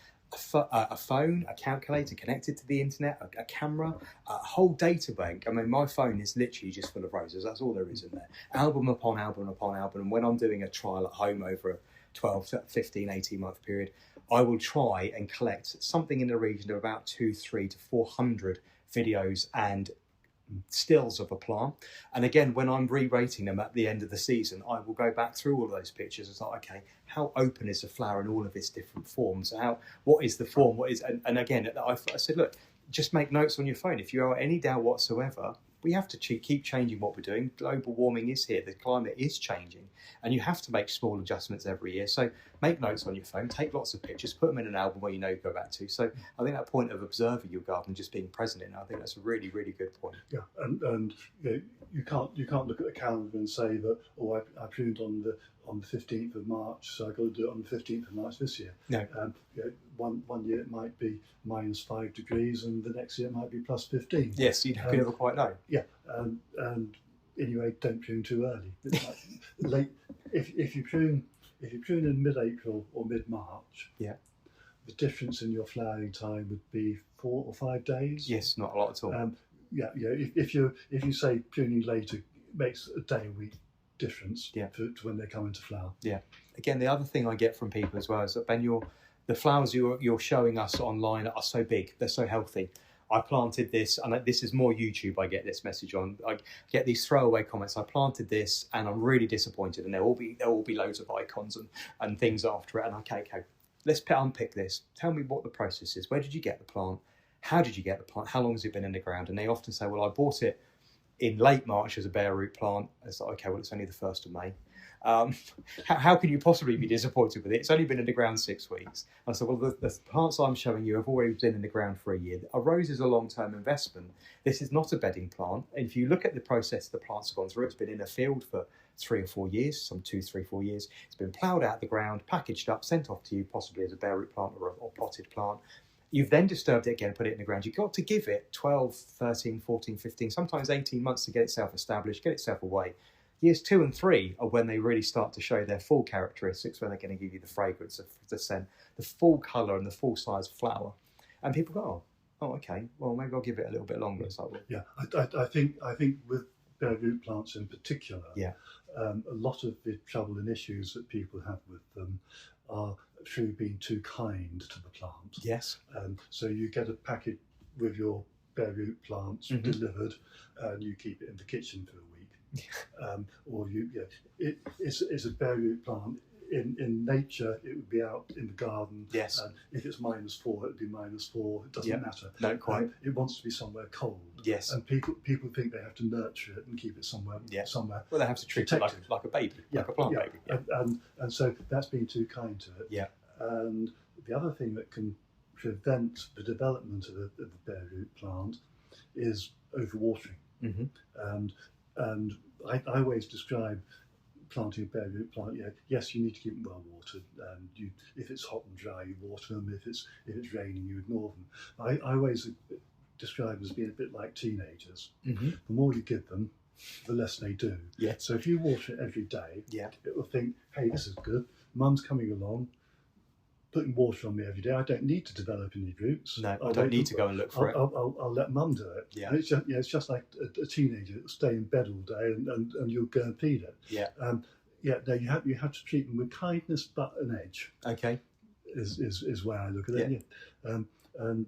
a phone, a calculator connected to the internet, a camera, a whole data bank. I mean, my phone is literally just full of roses. That's all there is in there. Album upon album upon album. And when I'm doing a trial at home over a 12, 15, 18-month period, I will try and collect something in the region of about 200 to 400 videos and stills of a plant. And again, when I'm re-rating them at the end of the season, I will go back through all of those pictures. It's like, okay, how open is the flower in all of its different forms? What is the form? And again, I said, look, just make notes on your phone. If you have any doubt whatsoever, we have to keep changing what we're doing. Global warming is here. The climate is changing. And you have to make small adjustments every year. So make notes on your phone, take lots of pictures, put them in an album where you know you go back to. So I think that point of observing your garden, just being present in it, I think that's a really, really good point. Yeah, and you can't look at the calendar and say that, I pruned on the 15th of March, so I've got to do it on the 15th of March this year. No. One year it might be -5 degrees, and the next year it might be +15. Yes, you never quite know. Yeah, and anyway, don't prune too early. It's like late. If you prune in mid-April or mid-March, the difference in your flowering time would be 4 or 5 days. Yes, not a lot at all. If you say pruning later makes a day a week difference to when they come into flower. Yeah. Again, the other thing I get from people as well is that, Ben, the flowers you're showing us online are so big, they're so healthy. I planted this, and this is more YouTube I get this message on. I get these throwaway comments. I planted this, and I'm really disappointed. And there will be loads of icons and things after it. And okay, let's unpick this. Tell me what the process is. Where did you get the plant? How did you get the plant? How long has it been in the ground? And they often say, well, I bought it in late March as a bare root plant. It's like, okay, well, it's only the 1st of May. How can you possibly be disappointed with it? It's only been in the ground 6 weeks. And I said, well, the plants I'm showing you have already been in the ground for a year. A rose is a long-term investment. This is not a bedding plant. And if you look at the process the plants have gone through, it's been in a field for 3 or 4 years, some 2, 3, 4 years. It's been ploughed out of the ground, packaged up, sent off to you, possibly as a bare root plant or potted plant. You've then disturbed it again, put it in the ground. You've got to give it 12, 13, 14, 15, sometimes 18 months to get itself established, get itself away. Years 2 and 3 are when they really start to show their full characteristics, when they're going to give you the fragrance, the scent, the full colour and the full size flower. And people go, oh, okay, well, maybe I'll give it a little bit longer. It's like, well, yeah, I think with bare root plants in particular, a lot of the trouble and issues that people have with them are through being too kind to the plant. Yes. So you get a packet with your bare root plants delivered, and you keep it in the kitchen for a week. Or it's a bare root plant. In nature, it would be out in the garden. Yes. And if it's -4, it would be -4. It doesn't matter. No, quite. It wants to be somewhere cold. Yes. And people think they have to nurture it and keep it somewhere. Well, they have to treat it like a baby, like a plant baby. Yeah. And so that's being too kind to it. Yeah. And the other thing that can prevent the development of the bare root plant is overwatering. And I always describe planting a bare root plant. Yes, you need to keep them well watered, and if it's hot and dry, you water them. If it's raining, you ignore them. I always describe as being a bit like teenagers. Mm-hmm. The more you give them, the less they do. Yeah. So if you water it every day, yeah. it will think, hey, this is good. Mum's coming along, putting water on me every day. I don't need to develop any roots. No, I don't need to go and look for it. I'll let Mum do it. Yeah. And it's just like a teenager that'll stay in bed all day and you'll go and feed it. Yeah. No, you have to treat them with kindness but an edge. Okay. Is where I look at it. Yeah. And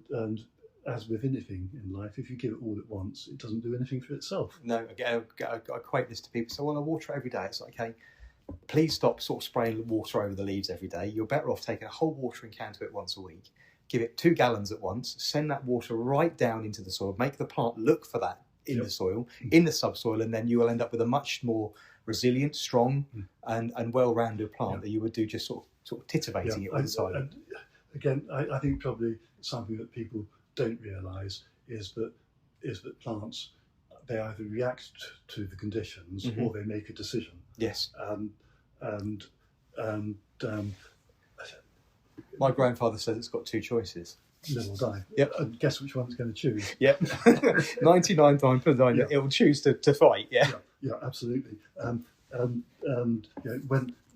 as with anything in life, if you give it all at once, it doesn't do anything for itself. No, again, I equate this to people. So, well, I water every day. It's like, okay, please stop sort of spraying water over the leaves every day. You're better off taking a whole watering can to it once a week. Give it 2 gallons at once. Send that water right down into the soil. Make the plant look for that in the soil, in the subsoil, and then you will end up with a much more resilient, strong, and well-rounded plant that you would do just sort of titivating it all the time. And again, I think probably something that people don't realise is that plants, they either react to the conditions or they make a decision. Yes. And my grandfather says it's got 2 choices. Live or die. Yep. And guess which one's going to choose? Yep. 99 times per 9, it will choose to fight. Yeah. Yeah, absolutely. And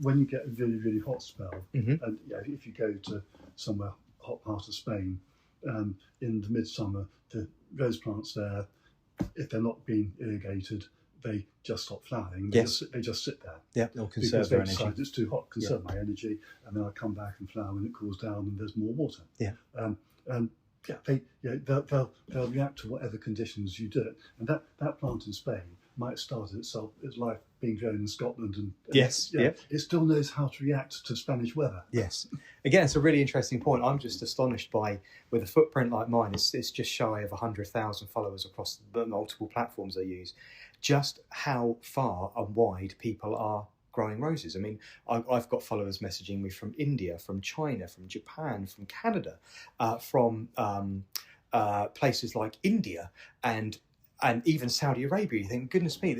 when you get a really, really hot spell, and if you go to somewhere hot part of Spain, in the midsummer, the rose plants there, if they're not being irrigated, they just stop flowering. They just sit there. Yeah, they'll conserve their energy. Decide it's too hot, conserve my energy, and then I'll come back and flower when it cools down and there's more water. Yeah. They'll react to whatever conditions you do it. And that plant in Spain might start its life being grown in Scotland, and it still knows how to react to Spanish weather. Yes. Again, it's a really interesting point. I'm just astonished by, with a footprint like mine, it's just shy of 100,000 followers across the multiple platforms I use, just how far and wide people are growing roses. I mean, I've got followers messaging me from India, from China, from Japan, from Canada, from places like India and even Saudi Arabia. You think, goodness me,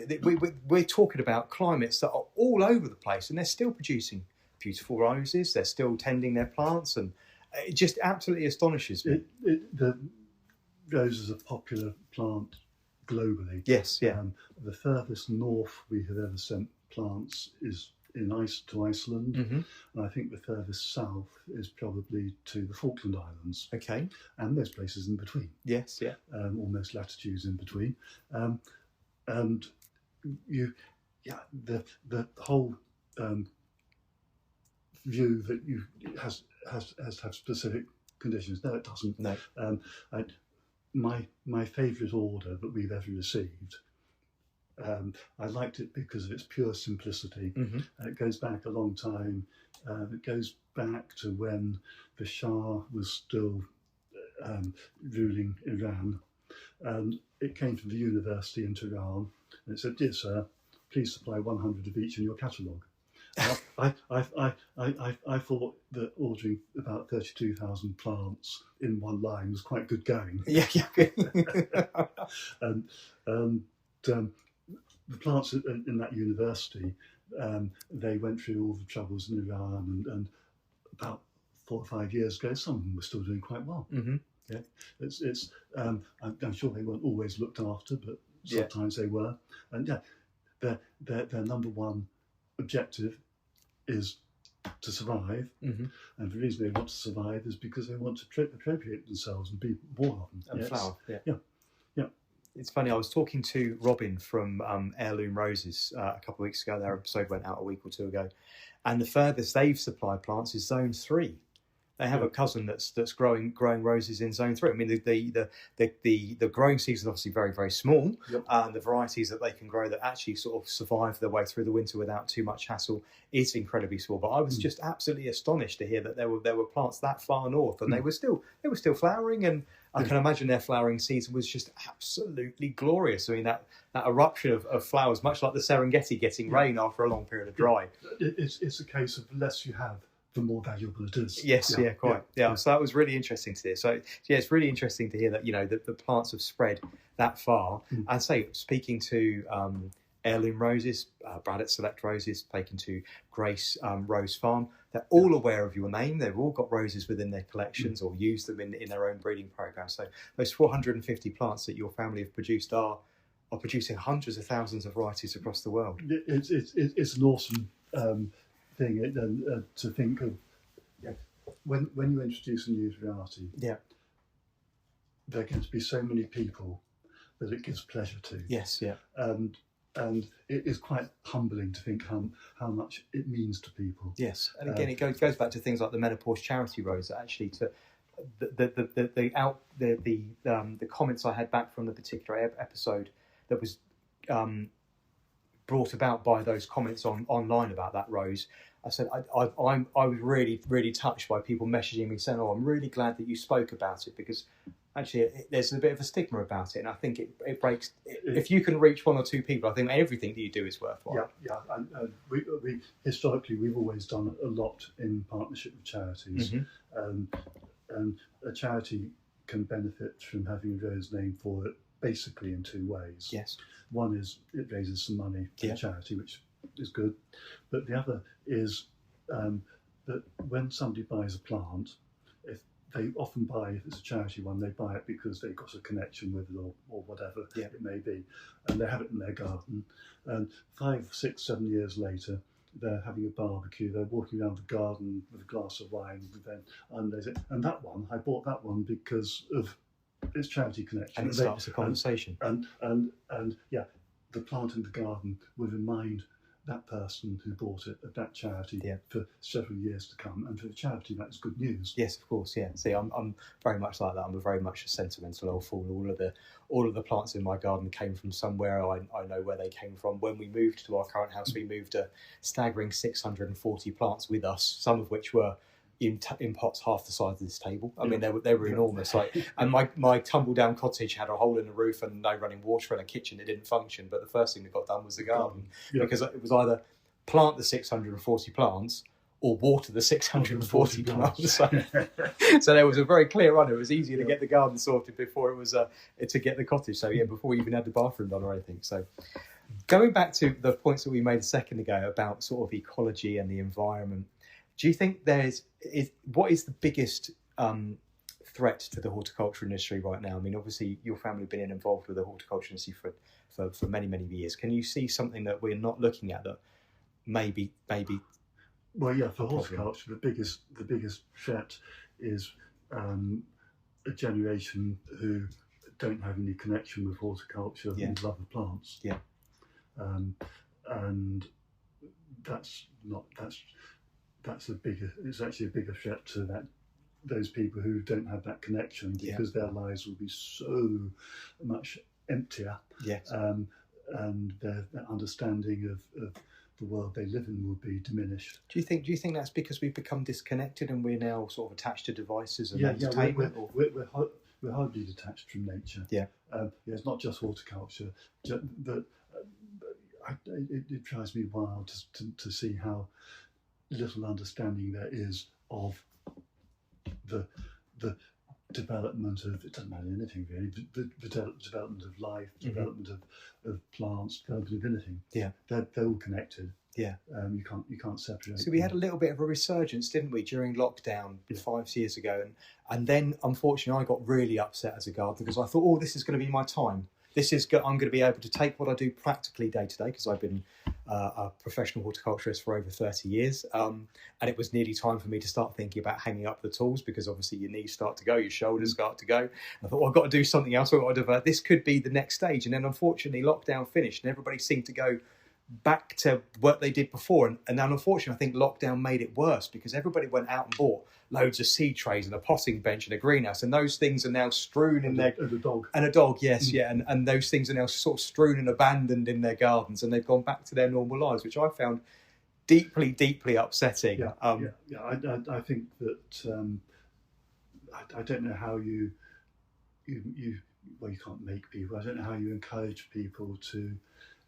we're talking about climates that are all over the place, and they're still producing beautiful roses. They're still tending their plants, and it just absolutely astonishes me. The rose is a popular plant globally. Yes, yeah. The furthest north we have ever sent plants is to Iceland, and I think the furthest south is probably to the Falkland Islands. Okay. And those places in between. Yes, yeah. Almost latitudes in between. And the whole view that has to have specific conditions. No, it doesn't. No. My favourite order that we've ever received, I liked it because of its pure simplicity. It goes back a long time. It goes back to when the Shah was still ruling Iran. And it came from the university in Tehran. And it said, "Dear sir, please supply 100 of each in your catalogue." I thought that ordering about 32,000 plants in one line was quite good going. Yeah. And the plants in that university, they went through all the troubles in Iran, and about 4 or 5 years ago, some of them were still doing quite well. Yeah, it's. I'm sure they weren't always looked after, but sometimes they were. And their number one objective is to survive, and the reason they want to survive is because they want to appropriate themselves and be born of them and flower. Yeah. It's funny, I was talking to Robin from Heirloom Roses a couple of weeks ago. Their episode went out a week or 2 ago, and the furthest they've supplied plants is Zone 3. They have a cousin that's growing roses in Zone 3. I mean, the growing season is obviously very, very small. And the varieties that they can grow that actually sort of survive their way through the winter without too much hassle is incredibly small. But I was just absolutely astonished to hear that there were plants that far north, and they were still flowering. And I can imagine their flowering season was just absolutely glorious. I mean, that eruption of flowers, much like the Serengeti getting rain after a long period of dry. It's a case of the less you have, the more valuable it is. Yes, quite. So that was really interesting to hear. So it's really interesting to hear that the plants have spread that far. And say, speaking to Heirloom Roses, Braddock Select Roses, taken to Grace Rose Farm, They're all aware of your name. They've all got roses within their collections or use them in their own breeding program. So those 450 plants that your family have produced are producing hundreds of thousands of varieties across the world. It's an awesome thing to think of. When you introduce a new variety, there are going to be so many people that it gives pleasure to. Yes, yeah. And it is quite humbling to think how much it means to people. Yes, and again, it goes back to things like the menopause charity rose. That actually, to the comments I had back from the particular episode that was brought about by those comments online about that rose. I said I was really, really touched by people messaging me saying, "Oh, I'm really glad that you spoke about it," because actually there's a bit of a stigma about it, and I think it breaks. If you can reach one or two people, I think everything that you do is worthwhile. Yeah. And we historically we've always done a lot in partnership with charities, and a charity can benefit from having a rose named for it basically in two ways. Yes. One is it raises some money for the charity, which is good, but the other is that when somebody buys a plant, if they often buy, if it's a charity one, they buy it because they've got a connection with it or whatever it may be, and they have it in their garden, and 5, 6, 7 years later they're having a barbecue, they're walking around the garden with a glass of wine, and they say, and that one, I bought that one because of its charity connection. And it starts a conversation. And the plant in the garden will remind that person who bought it of that charity for several years to come, and for the charity that's good news. Yes, of course. Yeah. See, I'm very much like that. I'm very much a sentimental old fool. All of the plants in my garden came from somewhere. I know where they came from. When we moved to our current house, we moved a staggering 640 plants with us, some of which were in pots half the size of this table. I mean, they were enormous. And my tumble down cottage had a hole in the roof and no running water and a kitchen that didn't function. But the first thing that got done was the garden, because it was either plant the 640 plants or water the 640 plants. So there was a very clear run. It was easier to get the garden sorted before it was to get the cottage. So before we even had the bathroom done or anything. So going back to the points that we made a second ago about sort of ecology and the environment, do you think what is the biggest threat to the horticulture industry right now? I mean, obviously, your family have been involved with the horticulture industry for many, many years. Can you see something that we're not looking at that maybe? Well, yeah, for horticulture, the biggest threat is a generation who don't have any connection with horticulture and love of plants. Yeah, and it's actually a bigger threat to those people who don't have that connection, because their lives will be so much emptier. Yes. And their understanding of the world they live in will be diminished. Do you think that's because we've become disconnected and we're now sort of attached to devices and entertainment? We're hardly detached from nature. Yeah. It's not just horticulture, but it drives me wild to see how little understanding there is of the development of, it doesn't matter anything really, the development of life, development of plants, development of anything. Yeah. They're all connected. Yeah. You can't separate. So we had a little bit of a resurgence, didn't we, during lockdown 5 years ago, and then unfortunately I got really upset as a gardener because I thought, oh, this is going to be my time. I'm going to be able to take what I do practically day to day, because I've been a professional horticulturist for over 30 years. And it was nearly time for me to start thinking about hanging up the tools, because obviously your knees start to go, your shoulders start to go. And I thought, well, I've got to do something else. This could be the next stage. And then unfortunately lockdown finished and everybody seemed to go back to what they did before. And then unfortunately I think lockdown made it worse, because everybody went out and bought loads of seed trays and a potting bench and a greenhouse, and those things are now strewn in their... And a dog, yes, yeah. And those things are now sort of strewn and abandoned in their gardens, and they've gone back to their normal lives, which I found deeply, deeply upsetting. I think that... I don't know how you can't make people. I don't know how you encourage people to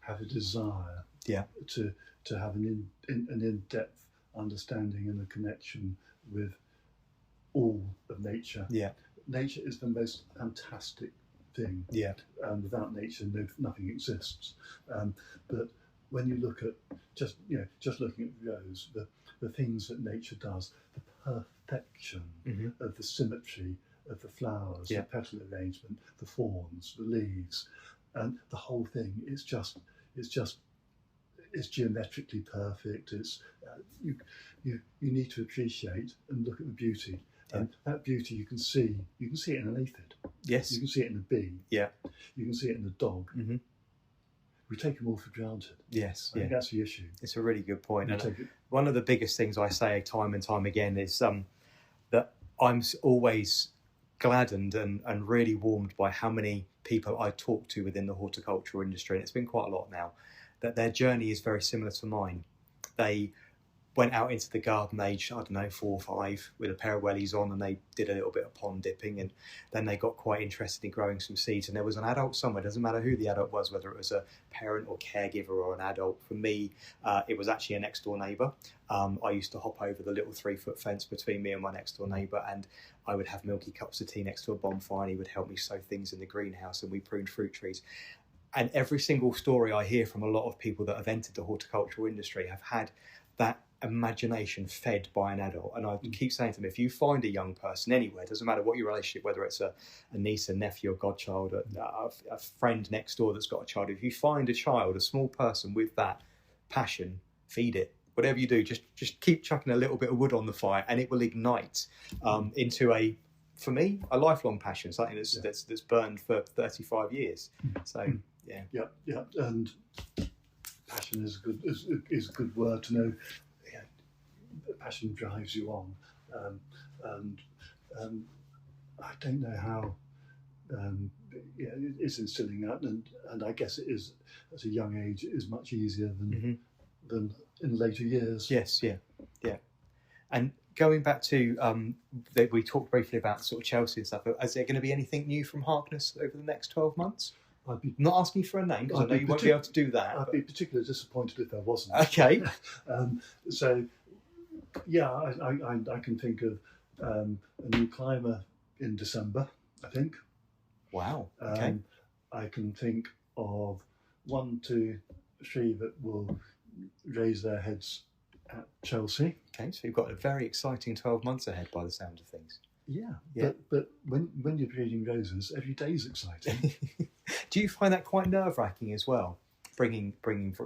have a desire to have an in-depth understanding and a connection with all of nature. Yeah. Nature is the most fantastic thing. Yeah. Without nature, nothing exists. But when you look at just looking at rose, the things that nature does, the perfection of the symmetry of the flowers, the petal arrangement, the fronds, the leaves, and the whole thing is just it's geometrically perfect. It's you need to appreciate and look at the beauty, and that beauty you can see it in an aphid. Yes, you can see it in a bee. Yeah, you can see it in a dog. We take them all for granted. Yes, I think that's the issue. It's a really good point. And one of the biggest things I say time and time again is that I'm always gladdened and really warmed by how many people I talk to within the horticultural industry, and it's been quite a lot now, that their journey is very similar to mine. They went out into the garden age, 4 or 5, with a pair of wellies on, and they did a little bit of pond dipping, and then they got quite interested in growing some seeds, and there was an adult somewhere. It doesn't matter who the adult was, whether it was a parent or caregiver or an adult. For me, it was actually a next door neighbour. I used to hop over the little 3-foot fence between me and my next door neighbour, and I would have milky cups of tea next to a bonfire, and he would help me sow things in the greenhouse, and we pruned fruit trees. And every single story I hear from a lot of people that have entered the horticultural industry have had that imagination fed by an adult. And I keep saying to them, if you find a young person anywhere, doesn't matter what your relationship, whether it's a niece, a nephew, a godchild, a friend next door that's got a child, if you find a child, a small person with that passion, feed it. Whatever you do, just keep chucking a little bit of wood on the fire, and it will ignite into for me, a lifelong passion, something that's burned for 35 years. So yeah, and passion is a good word to know. Passion drives you on, and I don't know how it's instilling that, and I guess it is at a young age. It is much easier than in later years. Yes, yeah. And going back to we talked briefly about sort of Chelsea and stuff. Is there going to be anything new from Harkness over the next 12 months? I'm not asking you for a name, because I know you won't be able to do that. I'd be particularly disappointed if there wasn't. Okay. So, yeah, I can think of a new climber in December, I think. Wow. Okay. I can think of 1, 2, 3 that will raise their heads at Chelsea. Okay, so you've got a very exciting 12 months ahead by the sound of things. Yeah. But when you're breeding roses, every day is exciting. Do you find that quite nerve-wracking as well, bringing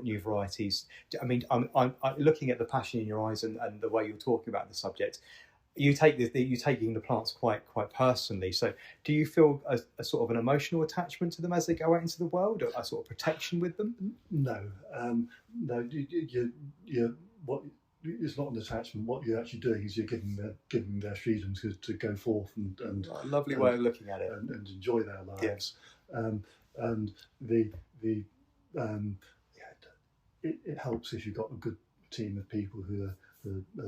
new varieties? I mean, I'm looking at the passion in your eyes and the way you're talking about the subject. You're taking the plants quite personally. So, do you feel a sort of an emotional attachment to them as they go out into the world, or a sort of protection with them? No. It's not an attachment. What you're actually doing is you're giving them their freedom to go forth and a lovely way of looking at it, and enjoy their lives. Yeah. And it helps if you've got a good team of people who are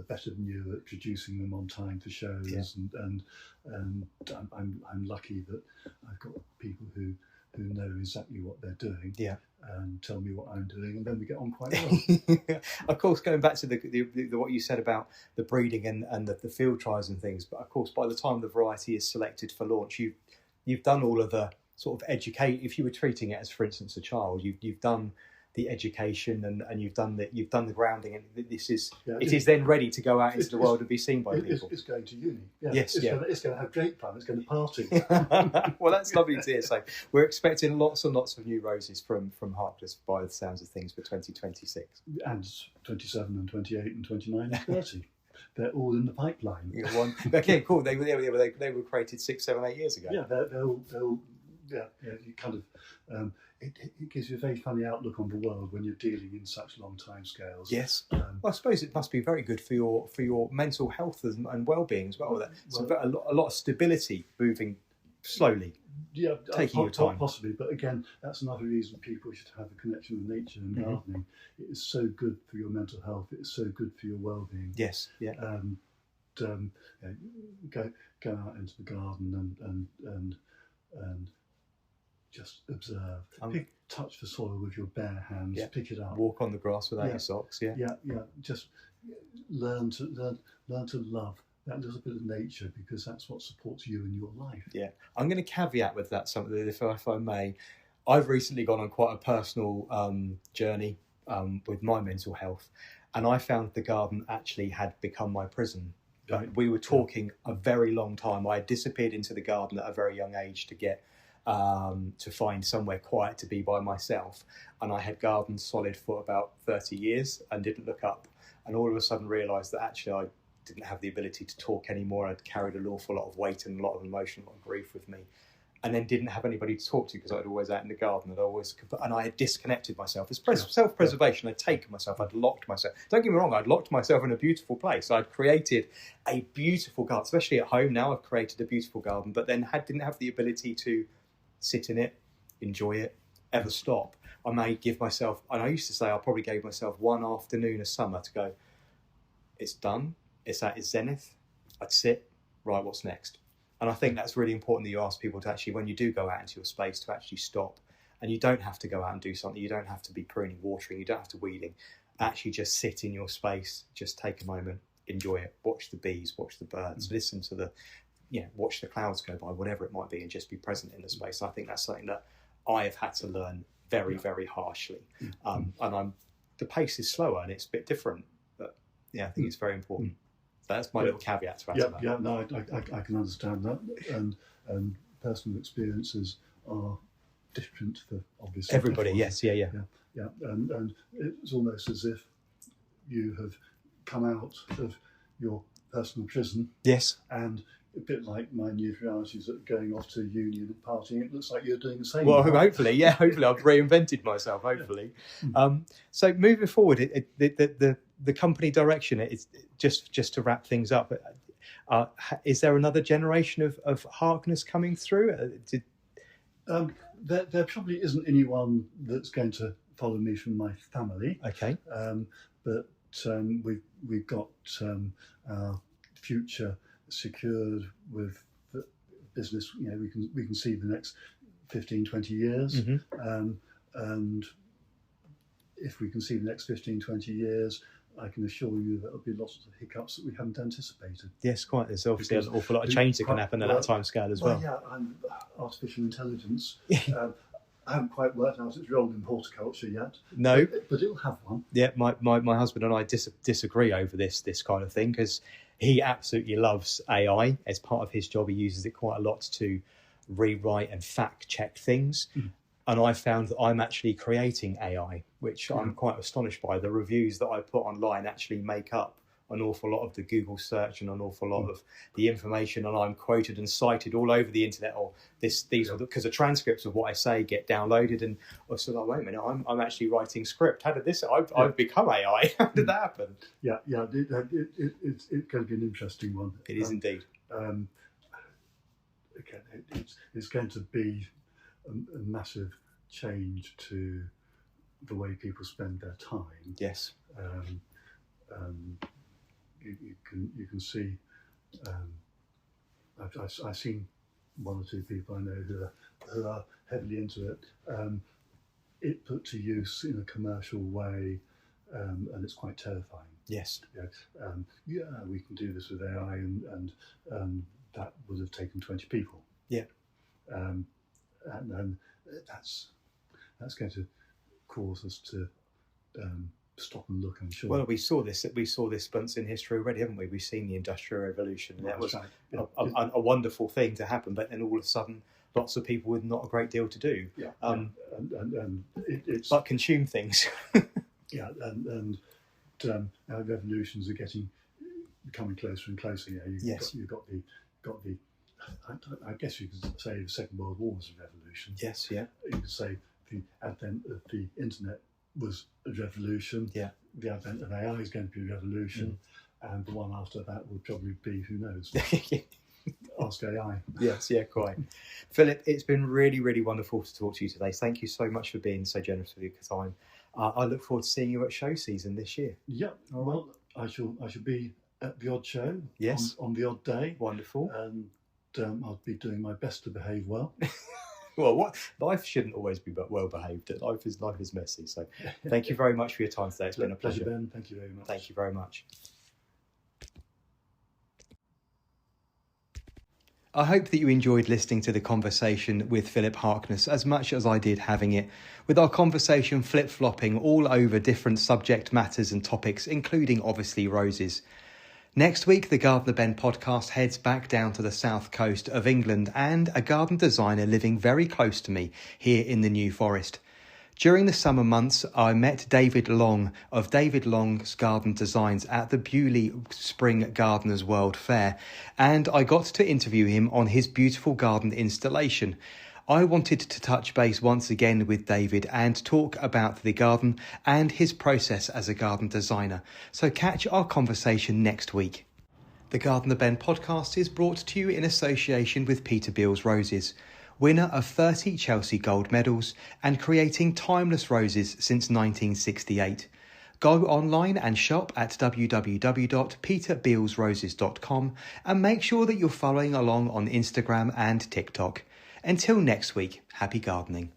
better than you at producing them on time for shows. Yeah. And I'm lucky that I've got people who know exactly what they're doing. Yeah. And tell me what I'm doing, and then we get on quite well. Of course, going back to the what you said about the breeding and the field trials and things, but of course, by the time the variety is selected for launch, you've done all of the sort of educate. If you were treating it as, for instance, a child, you've done the education and you've done the grounding, and it is then ready to go out into the world and be seen by people. It's going to uni. Yeah. Yes, it's going to have great fun. It's going to party. Well, that's lovely to hear. So we're expecting lots and lots of new roses from Harkness by the sounds of things for 2026 and 27 and 28 and 29 and 30. They're all in the pipeline. Okay, cool. They were created 6, 7, 8 years ago. Yeah, they'll you kind of. It gives you a very funny outlook on the world when you're dealing in such long time scales. Yes. Well, I suppose it must be very good for your mental health and well-being as well. So a lot of stability, moving slowly. Yeah, taking your time. Possibly, but again, that's another reason people should have a connection with nature and gardening. It is so good for your mental health. It is so good for your well-being. Yes. Yeah. Go out into the garden and just observe. Touch the soil with your bare hands. Yeah. Pick it up. Walk on the grass without your socks. Yeah. Yeah. Just learn to love that little bit of nature, because that's what supports you in your life. Yeah. I'm going to caveat with that something, if I may. I've recently gone on quite a personal journey with my mental health, and I found the garden actually had become my prison. We were talking a very long time. I had disappeared into the garden at a very young age to get to find somewhere quiet to be by myself, and I had gardened solid for about 30 years and didn't look up, and all of a sudden realised that actually I didn't have the ability to talk anymore. I'd carried an awful lot of weight and a lot of emotion, a lot of grief with me, and then didn't have anybody to talk to because I was always out in the garden, and I had disconnected myself. It's self-preservation. I'd taken myself, I'd locked myself. Don't get me wrong, I'd locked myself in a beautiful place. I'd created a beautiful garden, especially at home now. I've created a beautiful garden, but then didn't have the ability to sit in it, enjoy it, ever stop. I may give myself, and I used to say I probably gave myself one afternoon a summer to go, it's done, it's at its zenith, I'd sit, right, what's next? And I think that's really important that you ask people to actually, when you do go out into your space, to actually stop. And you don't have to go out and do something, you don't have to be pruning, watering, you don't have to weeding. Actually just sit in your space, just take a moment, enjoy it, watch the bees, watch the birds, listen to the, watch the clouds go by, whatever it might be, and just be present in the space. I think that's something that I have had to learn very, very harshly. And the pace is slower and it's a bit different, but I think it's very important. So that's my little caveat to add to that. Yeah, no, I can understand that, and personal experiences are different for obviously everybody. Yes, yeah, and it's almost as if you have come out of your personal prison. Yes, and a bit like my new realities that going off to union and partying, it looks like you're doing the same. Well, hopefully I've reinvented myself, hopefully. So moving forward, the company direction, it's just to wrap things up, is there another generation of Harkness coming through? There probably isn't anyone that's going to follow me from my family. Okay. But we've got our future secured with the business. We can see the next 15, 20 years. And if we can see the next 15, 20 years, I can assure you that there'll be lots of hiccups that we haven't anticipated. Yes, quite. There's obviously an awful lot of change that can happen at that time scale as well. And artificial intelligence. I haven't quite worked out its role in horticulture yet. No, but it'll have one. Yeah, my husband and I disagree over this kind of thing, because he absolutely loves AI. As part of his job, he uses it quite a lot to rewrite and fact check things. And I found that I'm actually creating AI, which I'm quite astonished by. The reviews that I put online actually make up an awful lot of the Google search and an awful lot of the information, and I'm quoted and cited all over the internet. Or these because the transcripts of what I say get downloaded, and I was sort of like, wait a minute, I'm actually writing script. How did this? I've become AI. How did that happen? It's going to be an interesting one. It is indeed. Again, it's going to be a massive change to the way people spend their time. Yes. You can see. I've seen one or two people I know who are heavily into it. It put to use in a commercial way, and it's quite terrifying. Yes. We can do this with AI, and that would have taken 20 people. Yeah. And that's going to cause us to stop and look, I'm sure. Well, we saw this once in history already, haven't we? We've seen the Industrial Revolution, and that was a wonderful thing to happen, but then all of a sudden lots of people with not a great deal to do, but consume things. And our revolutions are becoming closer and closer. You've got the I guess you could say the Second World War was a revolution. Yes, yeah. You could say the advent of the internet was a revolution. Yeah. The advent of AI is going to be a revolution, and the one after that will probably be, who knows? Ask AI. Yes, yeah, quite. Philip, it's been really, really wonderful to talk to you today. Thank you so much for being so generous with your time. I look forward to seeing you at show season this year. Yeah. Well, I shall be at the odd show. Yes. On the odd day. Wonderful. And I'll be doing my best to behave well. Well, life shouldn't always be well behaved. Life is messy. So, thank you very much for your time today. It's been a pleasure. Ben. Thank you very much. Thank you very much. I hope that you enjoyed listening to the conversation with Philip Harkness as much as I did having it, with our conversation flip-flopping all over different subject matters and topics, including obviously roses. Next week, the Gardener Ben podcast heads back down to the south coast of England and a garden designer living very close to me here in the New Forest. During the summer months, I met David Long of David Long's Garden Designs at the Bewley Spring Gardeners World Fair, and I got to interview him on his beautiful garden installation. I wanted to touch base once again with David and talk about the garden and his process as a garden designer, so catch our conversation next week. The Gardener Ben podcast is brought to you in association with Peter Beals Roses, winner of 30 Chelsea Gold medals and creating timeless roses since 1968. Go online and shop at www.peterbealsroses.com and make sure that you're following along on Instagram and TikTok. Until next week, happy gardening.